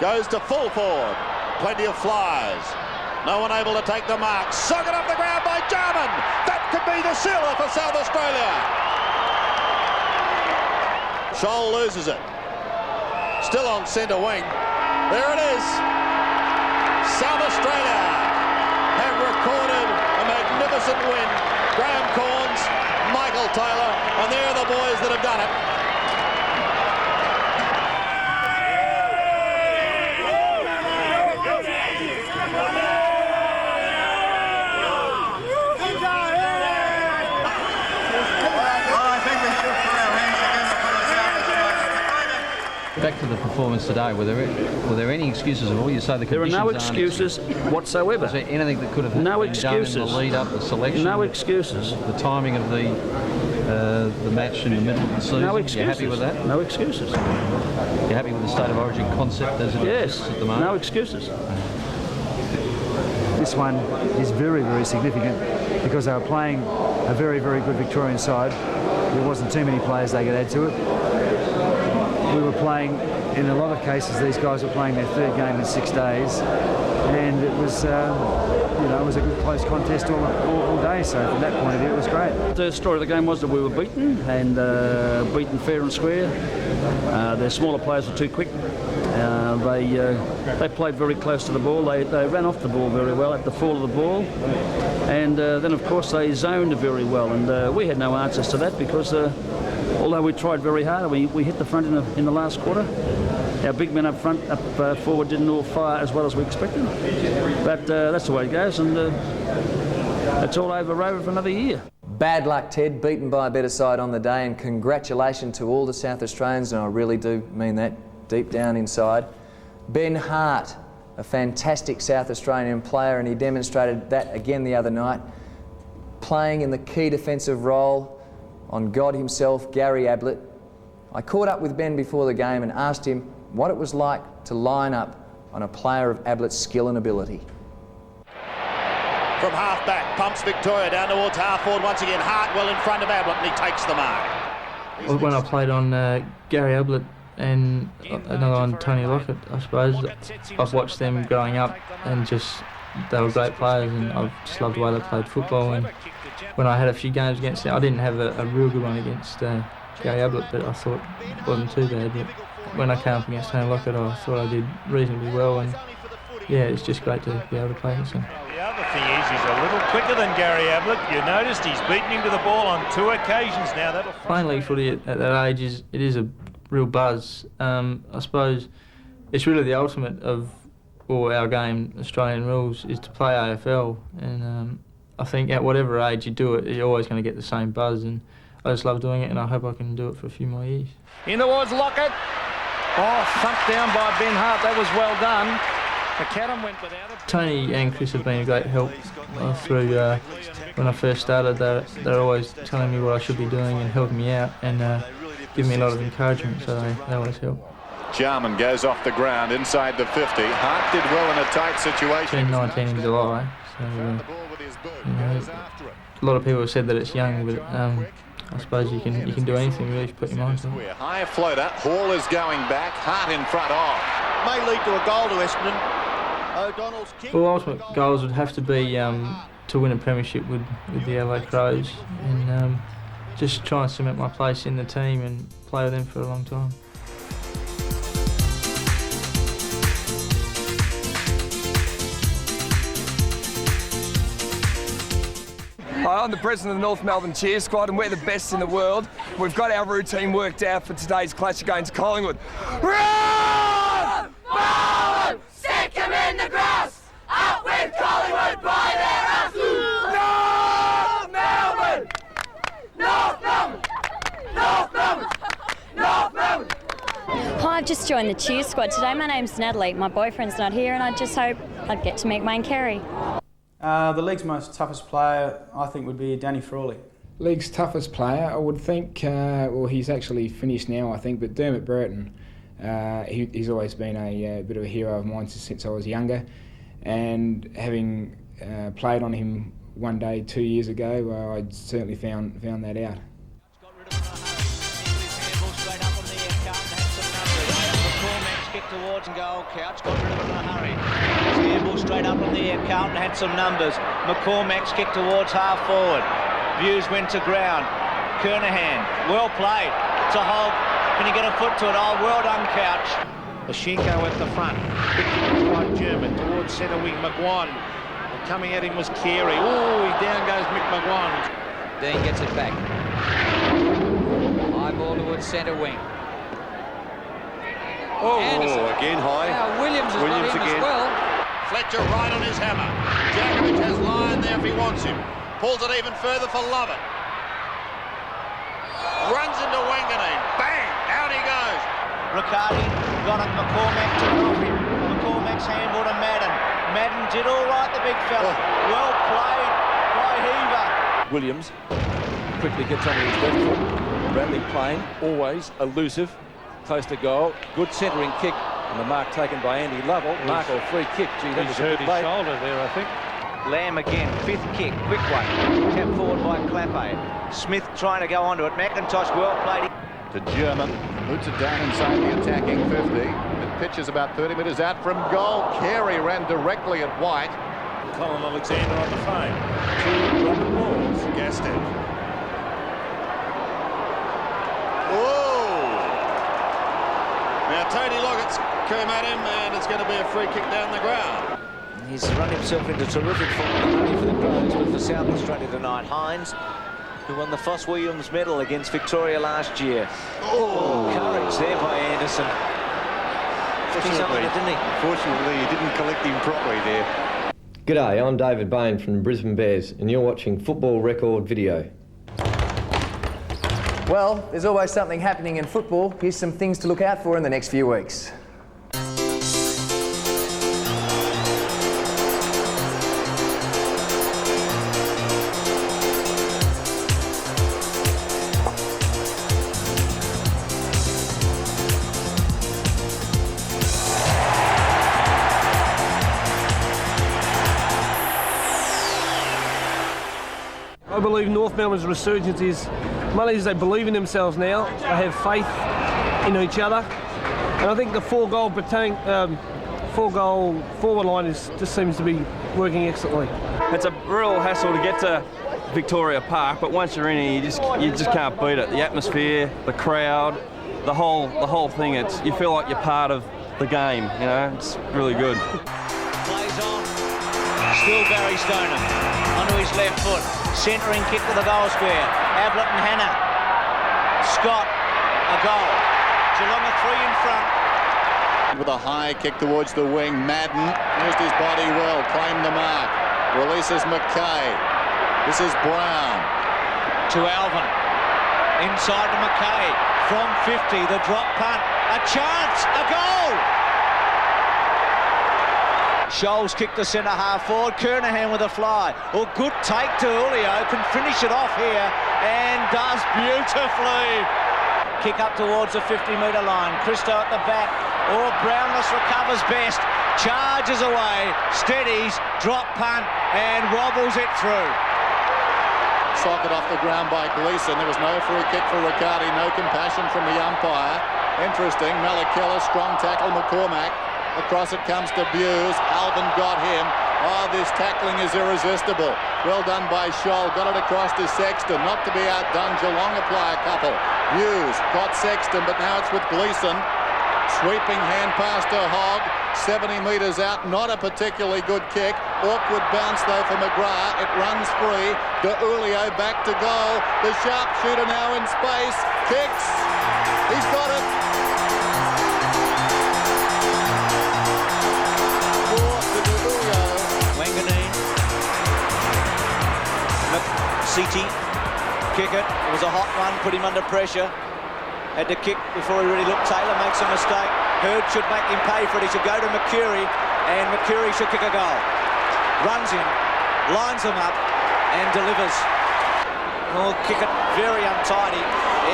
Goes to full forward. Plenty of flyers. No one able to take the mark. Socket off the ground by Jarman. That could be the sealer for South Australia. Scholl loses it. Still on centre wing. There it is. South Australia have recorded a magnificent win. Graham Corns, Michael Taylor, and they're the boys that have done it. Back to the performance today, were there any excuses at all? You say the conditions there are no excuses whatsoever. Was there anything that could have no been excuses. done in the lead-up, the selection? No excuses. The timing of the match in the middle of the season? No excuses. You happy with that? No excuses. You happy with the State of Origin concept as it exists at the moment? No excuses. This one is very, very significant because they were playing a very, very good Victorian side. There wasn't too many players they could add to it. We were playing, in a lot of cases, these guys were playing their third game in 6 days, and it was, it was a good close contest all day. So from that point of view, it was great. The story of the game was that we were beaten, and beaten fair and square. Their smaller players were too quick. They played very close to the ball. They ran off the ball very well at the fall of the ball, and then of course they zoned very well. And we had no answers to that because. Although we tried very hard, we hit the front in the last quarter. Our big men up front, forward, didn't all fire as well as we expected. But that's the way it goes, and it's all over for another year. Bad luck, Ted, beaten by a better side on the day, and congratulations to all the South Australians, and I really do mean that deep down inside. Ben Hart, a fantastic South Australian player, and he demonstrated that again the other night, playing in the key defensive role on God himself, Gary Ablett. I caught up with Ben before the game and asked him what it was like to line up on a player of Ablett's skill and ability. From half back, pumps Victoria down towards half forward once again. Hart well in front of Ablett, and he takes the mark. When I played on Gary Ablett and another one, Tony Lockett, I suppose, I've watched them growing up and just, they were great players, and I've just loved the way they played football. And when I had a few games against them, I didn't have a real good one against Gary Ablett, but I thought it wasn't too bad. But when I came up against Tony Lockett, I thought I did reasonably well, and yeah, it's just great to be able to play against him. The other thing is he's a little quicker than Gary Ablett. You noticed he's beaten him to the ball on 2 occasions now. Playing league footy at that age is a real buzz. I suppose it's really the ultimate of our game, Australian rules, is to play AFL, and I think at whatever age you do it, you're always going to get the same buzz, and I just love doing it, and I hope I can do it for a few more years. In towards Lockett. Oh, thumped down by Ben Hart. That was well done. McAdam went without it. Tony and Chris have been a great help through when I first started. They're always telling me what I should be doing and helping me out, and giving me a lot of encouragement, so they always help. Jarman goes off the ground inside the 50. Hart did well in a tight situation. Turned 19 in July, so a lot of people have said that it's young, but I suppose you can do anything really if you put your mind to it. High floater, Hall is going back, Hart in front of. May lead to a goal to Essendon. O'Donnell's kick. Well, ultimate goals would have to be to win a premiership with the LA Crows, and just try and cement my place in the team and play with them for a long time. Hi, I'm the president of the North Melbourne Cheer Squad, and we're the best in the world. We've got our routine worked out for today's clash against Collingwood. Run! Forward! Stick 'em in the grass! Up with Collingwood by their ass! North Melbourne! North Melbourne! North Melbourne! North Melbourne! Hi, I've just joined the cheer squad today. My name's Natalie. My boyfriend's not here, and I just hope I'd get to meet Wayne Carey. The league's most toughest player, I think, would be Danny Frawley. League's toughest player, I would think, well, he's actually finished now, I think, but Dermot Brereton, he's always been a bit of a hero of mine since I was younger, and having played on him one day 2 years ago, I certainly found that out. Towards and goal, Couch got rid of it in a hurry. His handball straight up on the air, Carlton had some numbers. McCormack's kick towards half forward. Views went to ground. Kernahan, well played. It's a hold. Can he get a foot to it? Oh, well done, Couch. Lashenko at the front. Kick by German towards centre wing, McGuan. Coming at him was Carey. Oh, down goes Mick McGuan. Dean gets it back. High ball towards centre wing. Oh, again high. Now Williams has got him again. as well. Fletcher right on his hammer. Djakovic has Lyon there if he wants him. Pulls it even further for Lovett. Runs into Wanganeen. Bang! Out he goes. Riccardi got it. McCormack took it off him. McCormack's handball to Madden. Madden did all right, the big fella. Well played by Heaver. Williams quickly gets onto his left foot. Bradley Payne, always elusive. Close to goal, good centering kick, and the mark taken by Andy Lovell. Mark or free kick. Gee, that was a good bait. Shoulder there, I think. Lamb again, fifth kick, quick one. Tap forward by Clappe. Smith trying to go onto it. McIntosh well played. To German, boots it down inside the attacking 50. It pitches about 30 metres out from goal. Carey ran directly at White. Colin Alexander on the phone. Two rubber balls, gassed it. Now Tony Lockett's come at him and it's going to be a free kick down the ground. He's run himself into terrific form, not only for the Crows but for South Australia tonight. Hines, who won the Foss Williams medal against Victoria last year. Oh, courage there by Anderson. Fortunately, he didn't collect him properly there. G'day, I'm David Bain from the Brisbane Bears and you're watching Football Record Video. Well, there's always something happening in football. Here's some things to look out for in the next few weeks. I believe North Melbourne's resurgence is they believe in themselves now. They have faith in each other, and I think the four-goal forward line just seems to be working excellently. It's a real hassle to get to Victoria Park, but once you're in here, you just can't beat it. The atmosphere, the crowd, the whole thing. You feel like you're part of the game. You know, it's really good. Plays on. Still Barry Stoneham onto his left foot. Centering kick to the goal square. Ablett and Hannah. Scott, a goal. Geelong are three in front. With a high kick towards the wing, Madden used his body well, claimed the mark. Releases McKay. This is Brown. To Alvin. Inside to McKay. From 50, the drop punt. A chance, a goal! Scholes kicked to centre half forward. Kernahan with a fly. Oh, good take to Julio. Can finish it off here and does beautifully. Kick up towards the 50-metre line. Christo at the back. Oh, Brownless recovers best. Charges away. Steadies. Drop punt and wobbles it through. Socket off the ground by Gleeson. There was no free kick for Riccardi. No compassion from the umpire. Interesting. Malakella, strong tackle. McCormack. Across it comes to Buse. Alvin got him. Oh, this tackling is irresistible. Well done by Scholl. Got it across to Sexton. Not to be outdone. Geelong apply a couple. Buse got Sexton, but now it's with Gleeson. Sweeping hand pass to Hogg. 70 metres out. Not a particularly good kick. Awkward bounce, though, for McGrath. It runs free. De Julio back to goal. The sharpshooter now in space. Kicks. He's got it. CT, kick it. It was a hot one, put him under pressure. Had to kick before he really looked. Taylor makes a mistake. Hurd should make him pay for it. He should go to Mercury, and Mercury should kick a goal. Runs in, lines them up, and delivers. Oh, kick it very untidy.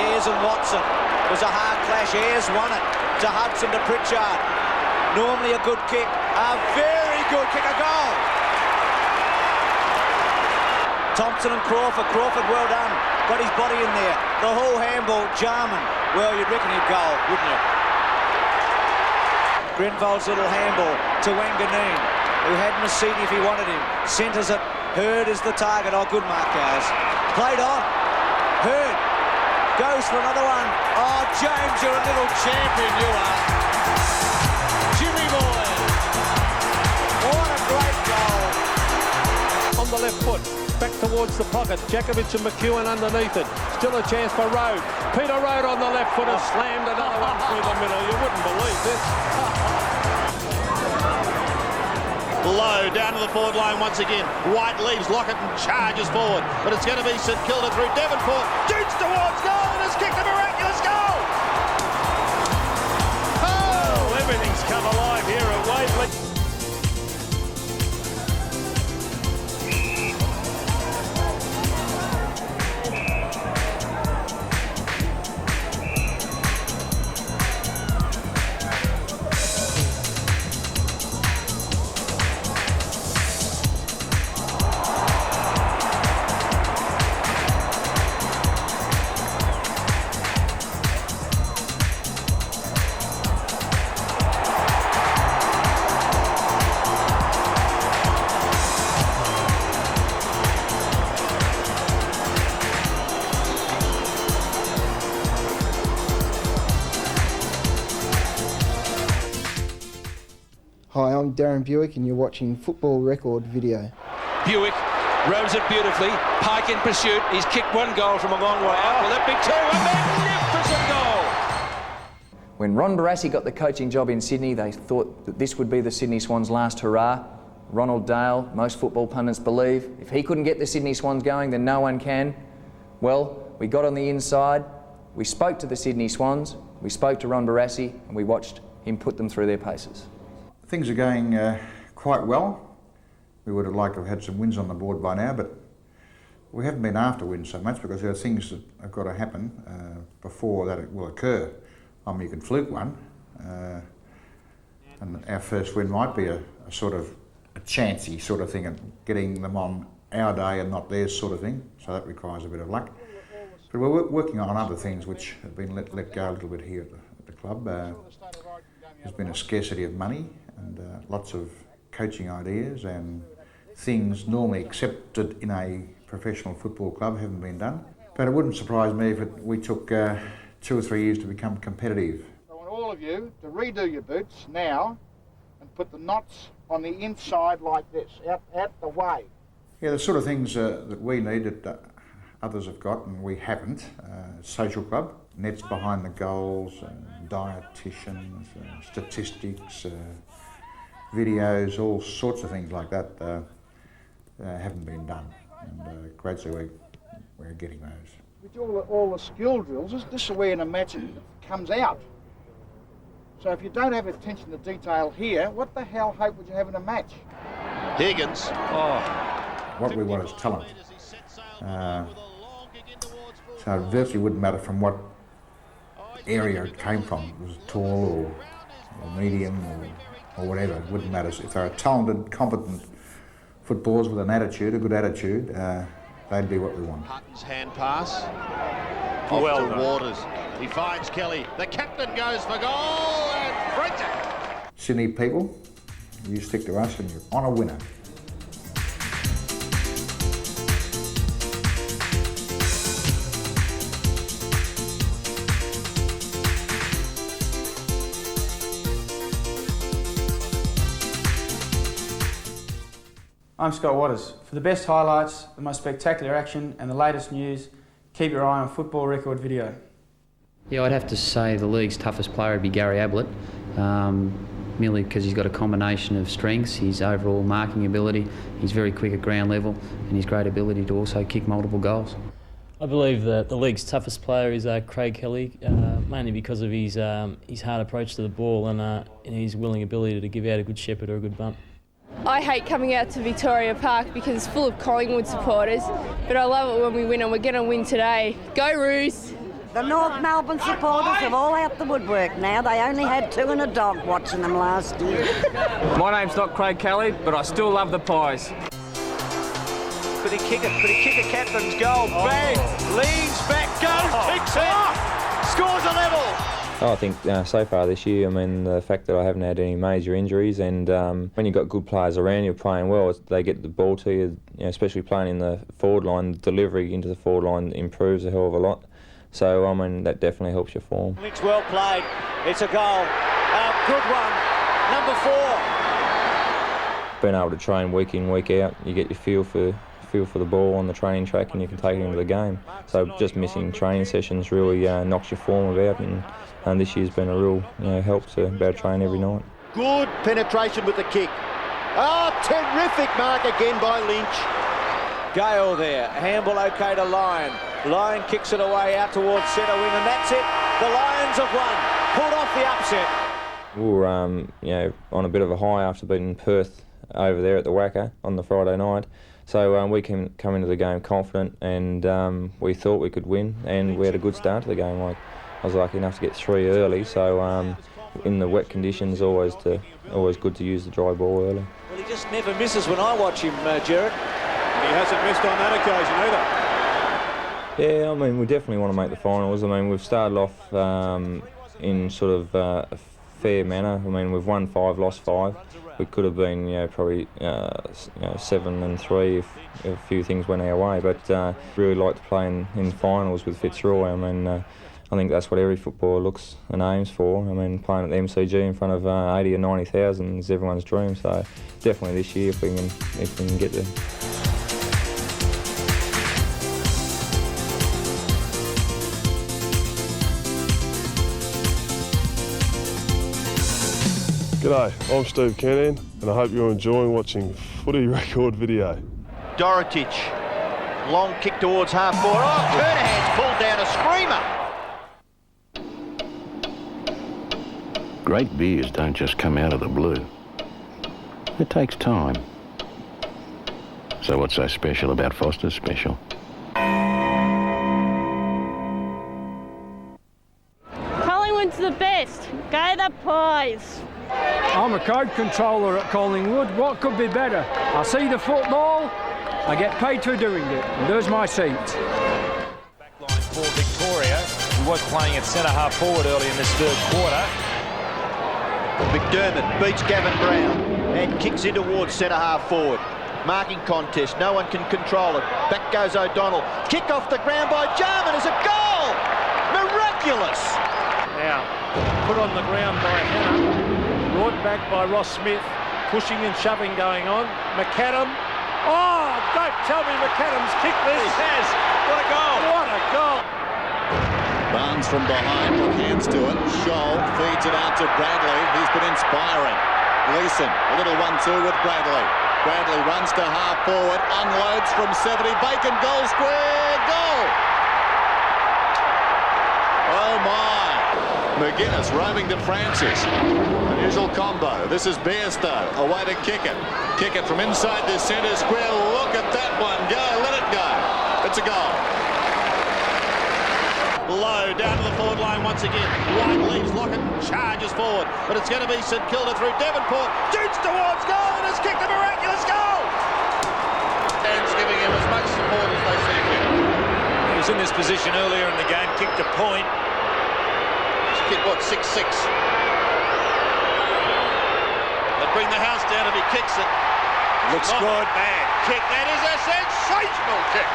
Ayres and Watson. It was a hard clash. Ayres won it to Hudson to Pritchard. Normally a good kick. A very good kick. A goal. Thompson and Crawford. Crawford, well done. Got his body in there. The whole handball. Jarman. Well, you'd reckon he'd goal, wouldn't you? Grenfell's little handball to Wanganeen, who had Masidi if he wanted him. Centres it. Hurd is the target. Oh, good mark, guys. Played on. Hurd goes for another one. Oh, James, you're a little champion, you are. Jimmy boy. What a great goal. On the left foot. Back towards the pocket. Jakovic and McEwen underneath it. Still a chance for Rowe. Peter Rowe on the left foot has slammed another one through the middle. You wouldn't believe this. Low down to the forward line once again. White leaves Lockett and charges forward. But it's going to be St Kilda through Devonport. Shoots towards goal and has kicked a miraculous goal. Oh, everything's come alive here at Waverley. Hi, I'm Darren Buick and you're watching Football Record Video. Buick rows it beautifully. Pike in pursuit. He's kicked one goal from a long way out. Will that be two? A magnificent goal! When Ron Barassi got the coaching job in Sydney, they thought that this would be the Sydney Swans' last hurrah. Ronald Dale, most football pundits believe, if he couldn't get the Sydney Swans going, then no one can. Well, we got on the inside, we spoke to the Sydney Swans, we spoke to Ron Barassi, and we watched him put them through their paces. Things are going quite well. We would have liked to have had some wins on the board by now, but we haven't been after wins so much because there are things that have got to happen before that it will occur. I mean, you can fluke one, and our first win might be a sort of a chancy sort of thing, and getting them on our day and not theirs sort of thing, so that requires a bit of luck. But we're working on other things which have been let go a little bit here at the club. There's been a scarcity of money and lots of coaching ideas and things normally accepted in a professional football club haven't been done. But it wouldn't surprise me if we took 2 or 3 years to become competitive. I want all of you to redo your boots now and put the knots on the inside like this, out the way. Yeah, the sort of things that we need that others have got and we haven't. Social club, nets behind the goals, dietitians, statistics, videos, all sorts of things like that haven't been done. And gradually we're getting those. With all the skill drills, this is where in a match comes out. So if you don't have attention to detail here, what the hell hope would you have in a match? Higgins. What we want is talent. So it virtually wouldn't matter from what area it came from. It was tall or medium or whatever. It wouldn't matter. If they were talented, competent footballers with an attitude, a good attitude, they'd be what we want. Hutton's hand pass. Off well to Waters. He finds Kelly. The captain goes for goal and breaks it. Sydney people, you stick to us and you're on a winner. I'm Scott Waters. For the best highlights, the most spectacular action and the latest news, keep your eye on Football Record Video. Yeah, I'd have to say the league's toughest player would be Gary Ablett, merely because he's got a combination of strengths, his overall marking ability, he's very quick at ground level, and his great ability to also kick multiple goals. I believe that the league's toughest player is Craig Kelly, mainly because of his hard approach to the ball and his willing ability to give out a good shepherd or a good bump. I hate coming out to Victoria Park because it's full of Collingwood supporters, but I love it when we win, and we're going to win today. Go Roos! The North Melbourne supporters have all out the woodwork now. They only had 2 and a dog watching them last year. My name's not Craig Kelly, but I still love the Pies. Could he kick it? Could he kick a captain's goal? Bang! Leans back, goes, kicks it, scores a level. I think so far this year, I mean, the fact that I haven't had any major injuries, and when you've got good players around you playing well, they get the ball to you, especially playing in the forward line, the delivery into the forward line improves a hell of a lot. So, I mean, that definitely helps your form. It's well played. It's a goal. Good one. Number 4. Being able to train week in, week out, you get your feel for the ball on the training track, and you can take it into the game. So just missing training sessions really knocks your form about, and this year's been a real help to be able to train every night. Good penetration with the kick. Oh, terrific mark again by Lynch. Gale there. Handball okay to Lyon. Lyon kicks it away out towards centre wing, and that's it. The Lions have won. Pulled off the upset. We were on a bit of a high after beating Perth over there at the Wacker on the Friday night. So we can come into the game confident, and we thought we could win, and we had a good start to the game. I was lucky enough to get 3 early, so in the wet conditions, always good to use the dry ball early. Well, he just never misses when I watch him, Gerard. He hasn't missed on that occasion either. Yeah, I mean, we definitely want to make the finals. I mean, we've started off in sort of a fair manner. I mean, we've won 5, lost 5. We could have been, probably 7 and 3 if a few things went our way. But really like to play in finals with Fitzroy. I mean, I think that's what every footballer looks and aims for. I mean, playing at the MCG in front of 80 or 90,000 is everyone's dream. So definitely this year if we can get there. G'day, I'm Steve Cannon, and I hope you're enjoying watching Footy Record Video. Dorotic, long kick towards half forward. Oh, Kernahan's pulled down a screamer. Great beers don't just come out of the blue. It takes time. So what's so special about Foster's Special? Collingwood's the best. Go the Pies. I'm a crowd controller at Collingwood. What could be better? I see the football, I get paid for doing it, and there's my seat. Backline for Victoria, who was playing at centre-half forward early in this third quarter. McDermott beats Gavin Brown and kicks in towards centre-half forward. Marking contest, no one can control it. Back goes O'Donnell. Kick off the ground by Jarman is a goal! Miraculous! Now, put on the ground by Hannah. Brought back by Ross Smith, pushing and shoving going on. McAdam. Oh, don't tell me McAdam's kicked this. He has. What a goal. What a goal. Barnes from behind, put hands to it. Scholl feeds it out to Bradley. He's been inspiring. Gleeson, a little 1-2 with Bradley. Bradley runs to half forward, unloads from 70. Bacon goal square, goal. Oh my. McGuinness roaming to Francis. Unusual combo. This is Bairstow. Away to kick it. Kick it from inside the centre square. Look at that one. Go. Let it go. It's a goal. Low down to the forward line once again. White leaves Lockett. Charges forward. But it's going to be St Kilda through Devonport. Shoots towards goal and has kicked a miraculous goal. Fans giving him as much support as they see fit. He was in this position earlier in the game, kicked a point. Kick, what, 6-6? They'll bring the house down if he kicks it. Looks Not good. a bad kick. That is a sensational kick.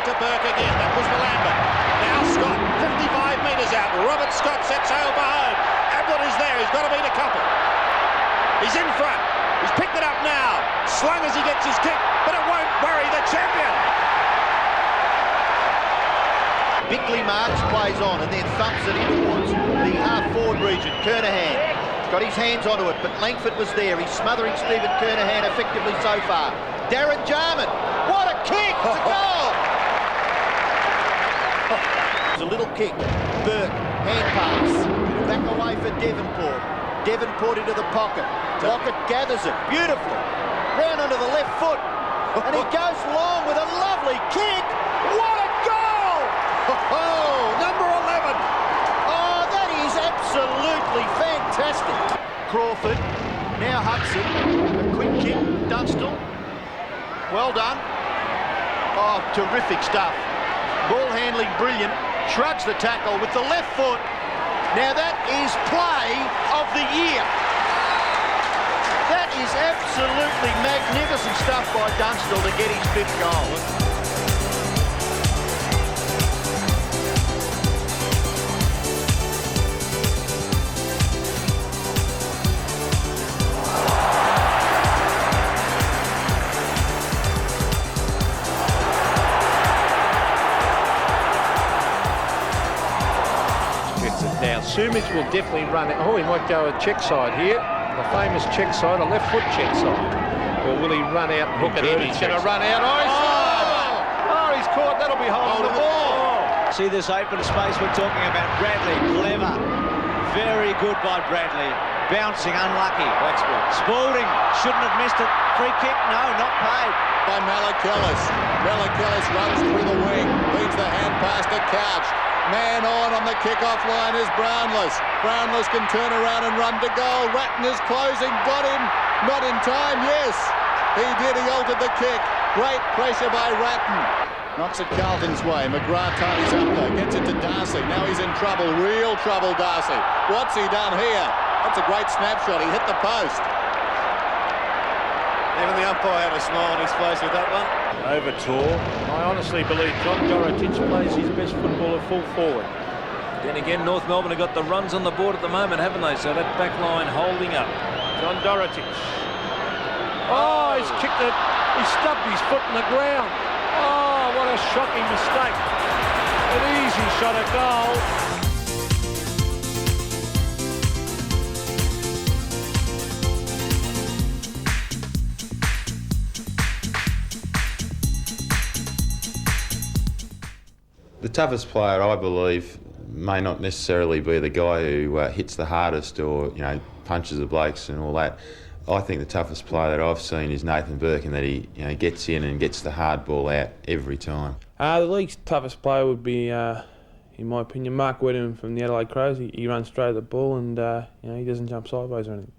To Burke again. That was Lambert. Now Scott, 55 metres out. Robert Scott sets sail for home. Ablett is there. He's got to beat a couple. He's in front. He's picked it up now. Slung as he gets his kick, but it won't worry the champion. Bickley marks, plays on, and then thumps it in towards the half-forward region. Kernahan got his hands onto it, but Langford was there. He's smothering Stephen Kernahan effectively so far. Darren Jarman, what a kick! It's a goal! It's a little kick. Burke, hand pass. Back away for Devonport. Devonport into the pocket. Lockett gathers it beautifully. Round onto the left foot. And he goes long with a lovely kick. What a goal! Oh, number 11. Oh, that is absolutely fantastic. Crawford, now Hudson. A quick kick, Dunstall. Well done. Oh, terrific stuff. Ball handling brilliant. Shrugs the tackle with the left foot. Now that is play of the year. That is absolutely magnificent stuff by Dunstall to get his 5th goal. Now, Sumich will definitely run it. Oh, he might go a check side here. The famous check side, a left foot check side. Or will he run out and hook it in? He's going to run out. Oh, he's caught. That'll be holding the ball. See this open space we're talking about. Bradley, clever. Very good by Bradley. Bouncing, unlucky. Spalding shouldn't have missed it. Free kick, no, not paid. By Malakillis. Malakillis runs through the wing. Leads the hand pass to Couch. Man on the kick-off line is Brownless. Brownless can turn around and run to goal. Ratton is closing. Got him. Not in time. Yes, he did. He altered the kick. Great pressure by Ratton. Knocks it Carlton's way. McGrath tidies up though. Gets it to Darcy. Now he's in trouble. Real trouble, Darcy. What's he done here? That's a great snapshot. He hit the post. Even the umpire had a smile on his face with that one. Over Tor. I honestly believe John Dorotich plays his best football at full forward. Then again, North Melbourne have got the runs on the board at the moment, haven't they? So that back line holding up. John Dorotich. Oh, he's kicked it. He stubbed his foot in the ground. Oh, what a shocking mistake. An easy shot at goal. The toughest player, I believe, may not necessarily be the guy who hits the hardest or, punches the blokes and all that. I think the toughest player that I've seen is Nathan Burke, and that he gets in and gets the hard ball out every time. The league's toughest player would be, in my opinion, Mark Wedderman from the Adelaide Crows. He runs straight at the ball and he doesn't jump sideways or anything.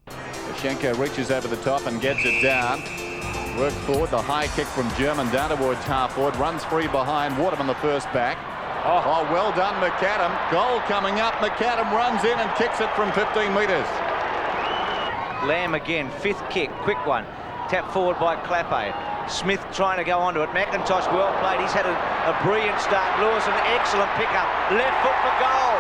Pashenko reaches over the top and gets it down. Work forward, the high kick from German down towards half forward, runs free behind Waterman the first back. Oh, well done McAdam. Goal coming up. McAdam runs in and kicks it from 15 metres. Lamb again, 5th kick, quick one. Tap forward by Clappe. Smith trying to go onto it. McIntosh well played. He's had a brilliant start. Lewis, an excellent pickup. Left foot for goal.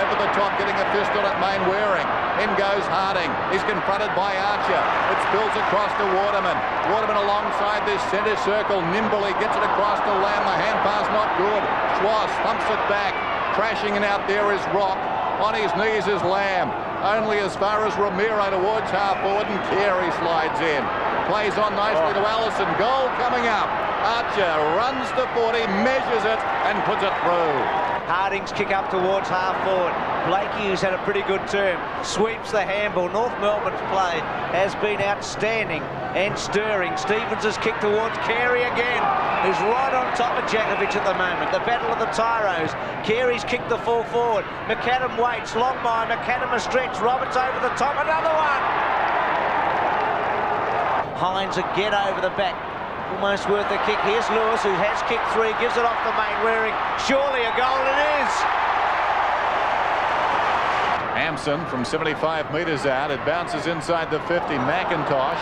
Over the top, getting a fist on it, Mainwaring. In goes Harding. He's confronted by Archer. It spills across to Waterman. Waterman alongside this centre circle. Nimbly gets it across to Lamb. The hand pass not good. Schwass thumps it back. Crashing and out there is Rock. On his knees is Lamb. Only as far as Ramiro towards half forward, and Carey slides in. Plays on nicely to Allison. Goal coming up. Archer runs to 40, measures it and puts it through. Harding's kick up towards half forward. Blakey, who's had a pretty good term, sweeps the handball. North Melbourne's play has been outstanding and stirring. Stevens' kick towards Carey again. Who's right on top of Jakovic at the moment. The battle of the Tyros. Carey's kicked the full forward. McAdam waits. Longmire. McAdam a stretch. Roberts over the top. Another one. Hines again over the back. Almost worth a kick. Here's Lewis, who has kicked 3, gives it off to Mainwaring. Surely a goal it is. Hampson from 75 metres out. It bounces inside the 50. McIntosh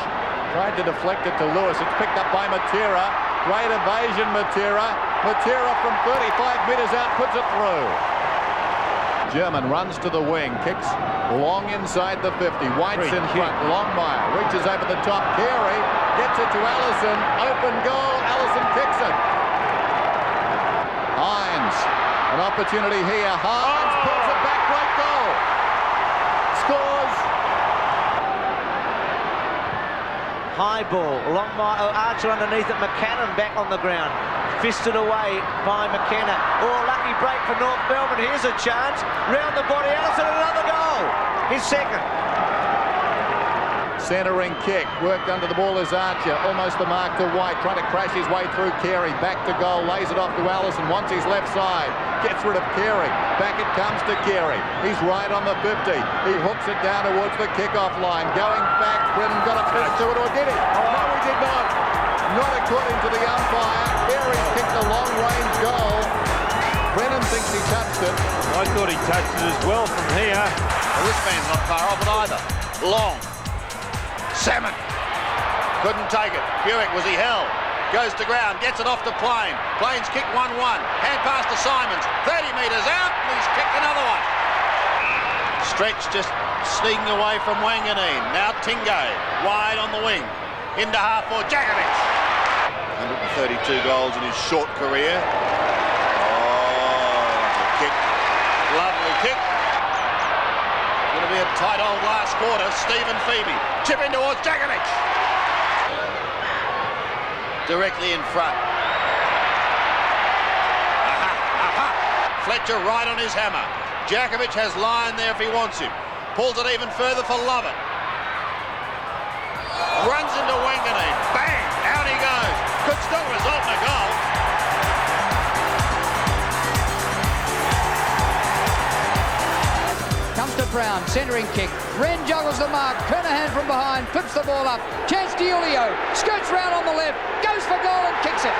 tried to deflect it to Lewis. It's picked up by Matera. Great evasion, Matera. Matera from 35 metres out puts it through. German runs to the wing, kicks long inside the 50. White's in front. Longmire reaches over the top. Carey gets it to Allison. Open goal. Allison kicks it. Hines, an opportunity here. Hines pulls it back. Great goal. Scores. High ball. Longmire, Archer underneath it. McAdam back on the ground. fisted away by McKenna. Oh, lucky break for North Melbourne. Here's a chance. Round the body, Allison, another goal. His second. Centering kick, worked under the ball is Archer, almost the mark to White, trying to crash his way through Carey, back to goal, lays it off to Allison, wants his left side, gets rid of Carey, back it comes to Carey, he's right on the 50, he hooks it down towards the kick-off line, going back, Brennan got a fist to it, or did he? No, he did not. Not according to the umpire. Carey kicked a long-range goal. Brennan thinks he touched it. I thought he touched it as well from here. Well, this man's not far off it either. Long. Salmon. Couldn't take it. Buick, was he held? Goes to ground, gets it off to Plain. Plain's kick 1-1. Hand pass to Simons. 30 metres out, and he's kicked another one. Stretch just sneaking away from Wanganeen. Now Tingo, wide on the wing. Into half for Jakovic. 132 goals in his short career. Oh, kick. Lovely kick. Going to be a tight old last quarter. Stephen Phoebe. Chip in towards Jakovic. Directly in front. Fletcher right on his hammer. Jakovic has line there if he wants him. Pulls it even further for Lovett. Runs into Wanganeen. Bang! Out he goes. Could still result in a goal. Comes to Brown, centering kick. Wren juggles the mark. Kernahan from behind, flips the ball up. Chance DiIulio, skirts round on the left, goes for goal and kicks it.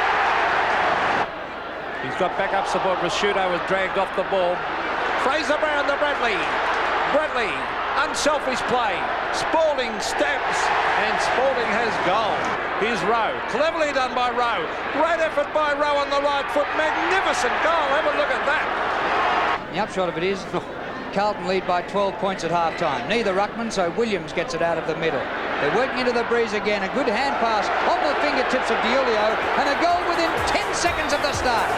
He's got backup support. Rashudo was dragged off the ball. Fraser Brown to Bradley. Bradley, unselfish play. Spalding stabs, and Spalding has goal. Here's Rowe. Cleverly done by Rowe. Great effort by Rowe on the right foot. Magnificent goal. Have a look at that. The upshot of it is, Carlton lead by 12 points at half-time. Neither ruckman, so Williams gets it out of the middle. They're working into the breeze again. A good hand pass on the fingertips of DiIulio, and a goal within 10 seconds of the start.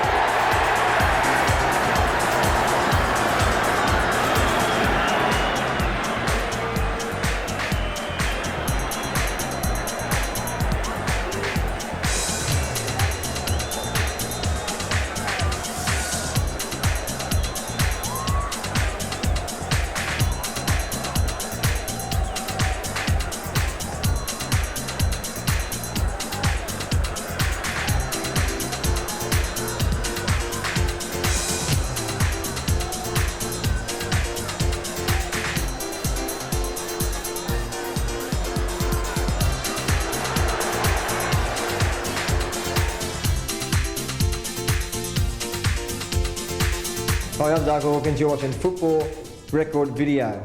Hi, I'm Doug Hawkins. You're watching Football Record Video.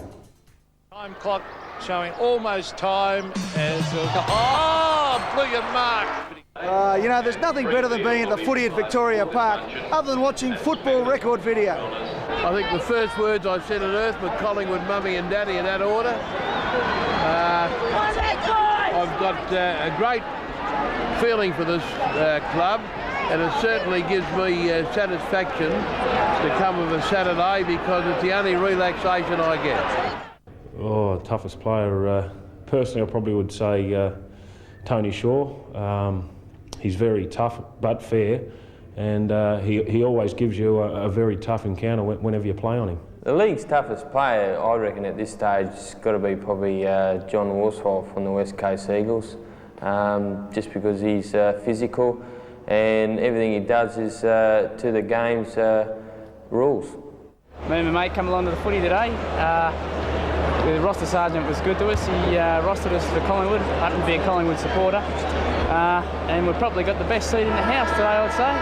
Time clock showing almost time as... Oh, brilliant mark. You know, there's nothing better than being at the footy at Victoria Park other than watching Football Record Video. I think the first words I said on earth were Collingwood, Mummy and Daddy in that order. I've got a great feeling for this club, and it certainly gives me satisfaction to come of a Saturday because it's the only relaxation I get. Oh, toughest player. Personally, I probably would say Tony Shaw. He's very tough but fair, and he always gives you a very tough encounter whenever you play on him. The league's toughest player, I reckon, at this stage has got to be probably John Worsfold from the West Coast Eagles, just because he's physical and everything he does is to the game's rules. Me and my mate come along to the footy today. The roster sergeant was good to us. He rostered us for Collingwood. I happen to be a Collingwood supporter. And we've probably got the best seat in the house today, I would say.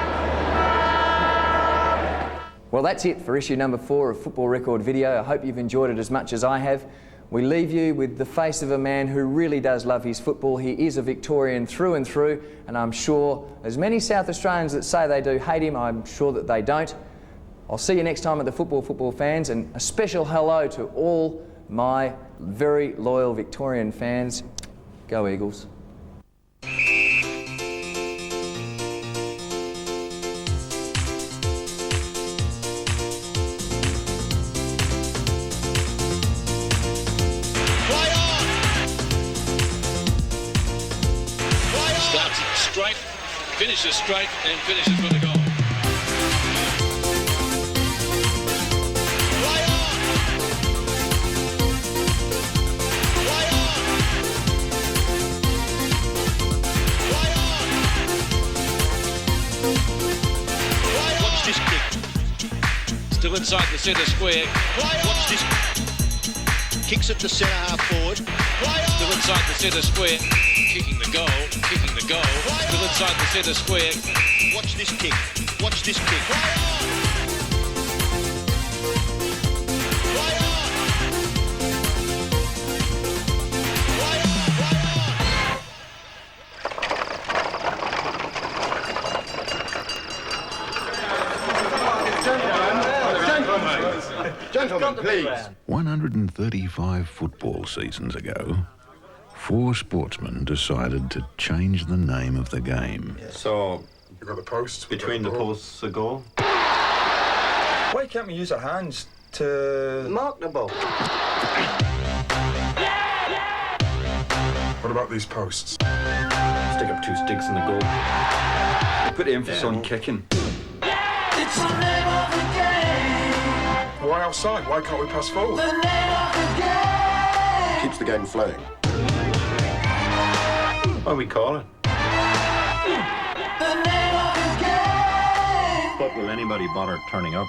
Well, that's it for issue number 4 of Football Record Video. I hope you've enjoyed it as much as I have. We leave you with the face of a man who really does love his football. He is a Victorian through and through, and I'm sure as many South Australians that say they do hate him, I'm sure that they don't. I'll see you next time at the Football fans, and a special hello to all my very loyal Victorian fans. Go Eagles. Starts it straight, finishes finishes straight and finishes with a goal. Watch this kick. Still inside the centre square. Watch this. Kicks it to centre half forward. Still inside the centre square. Kicking the goal. Kicking the goal. Still inside the centre square. Watch this kick. Watch this kick. Gentlemen, please. 135 football seasons ago, 4 sportsmen decided to change the name of the game. So, you've got the post. Between the posts, a goal. Why can't we use our hands to mark the ball? What about these posts? Stick up 2 sticks in the goal. Put the emphasis on kicking. It's the name of the game. Why outside? Why can't we pass forward? The name of the game. Keeps the game flowing. What do we call it? The name of the game. But will anybody bother turning up?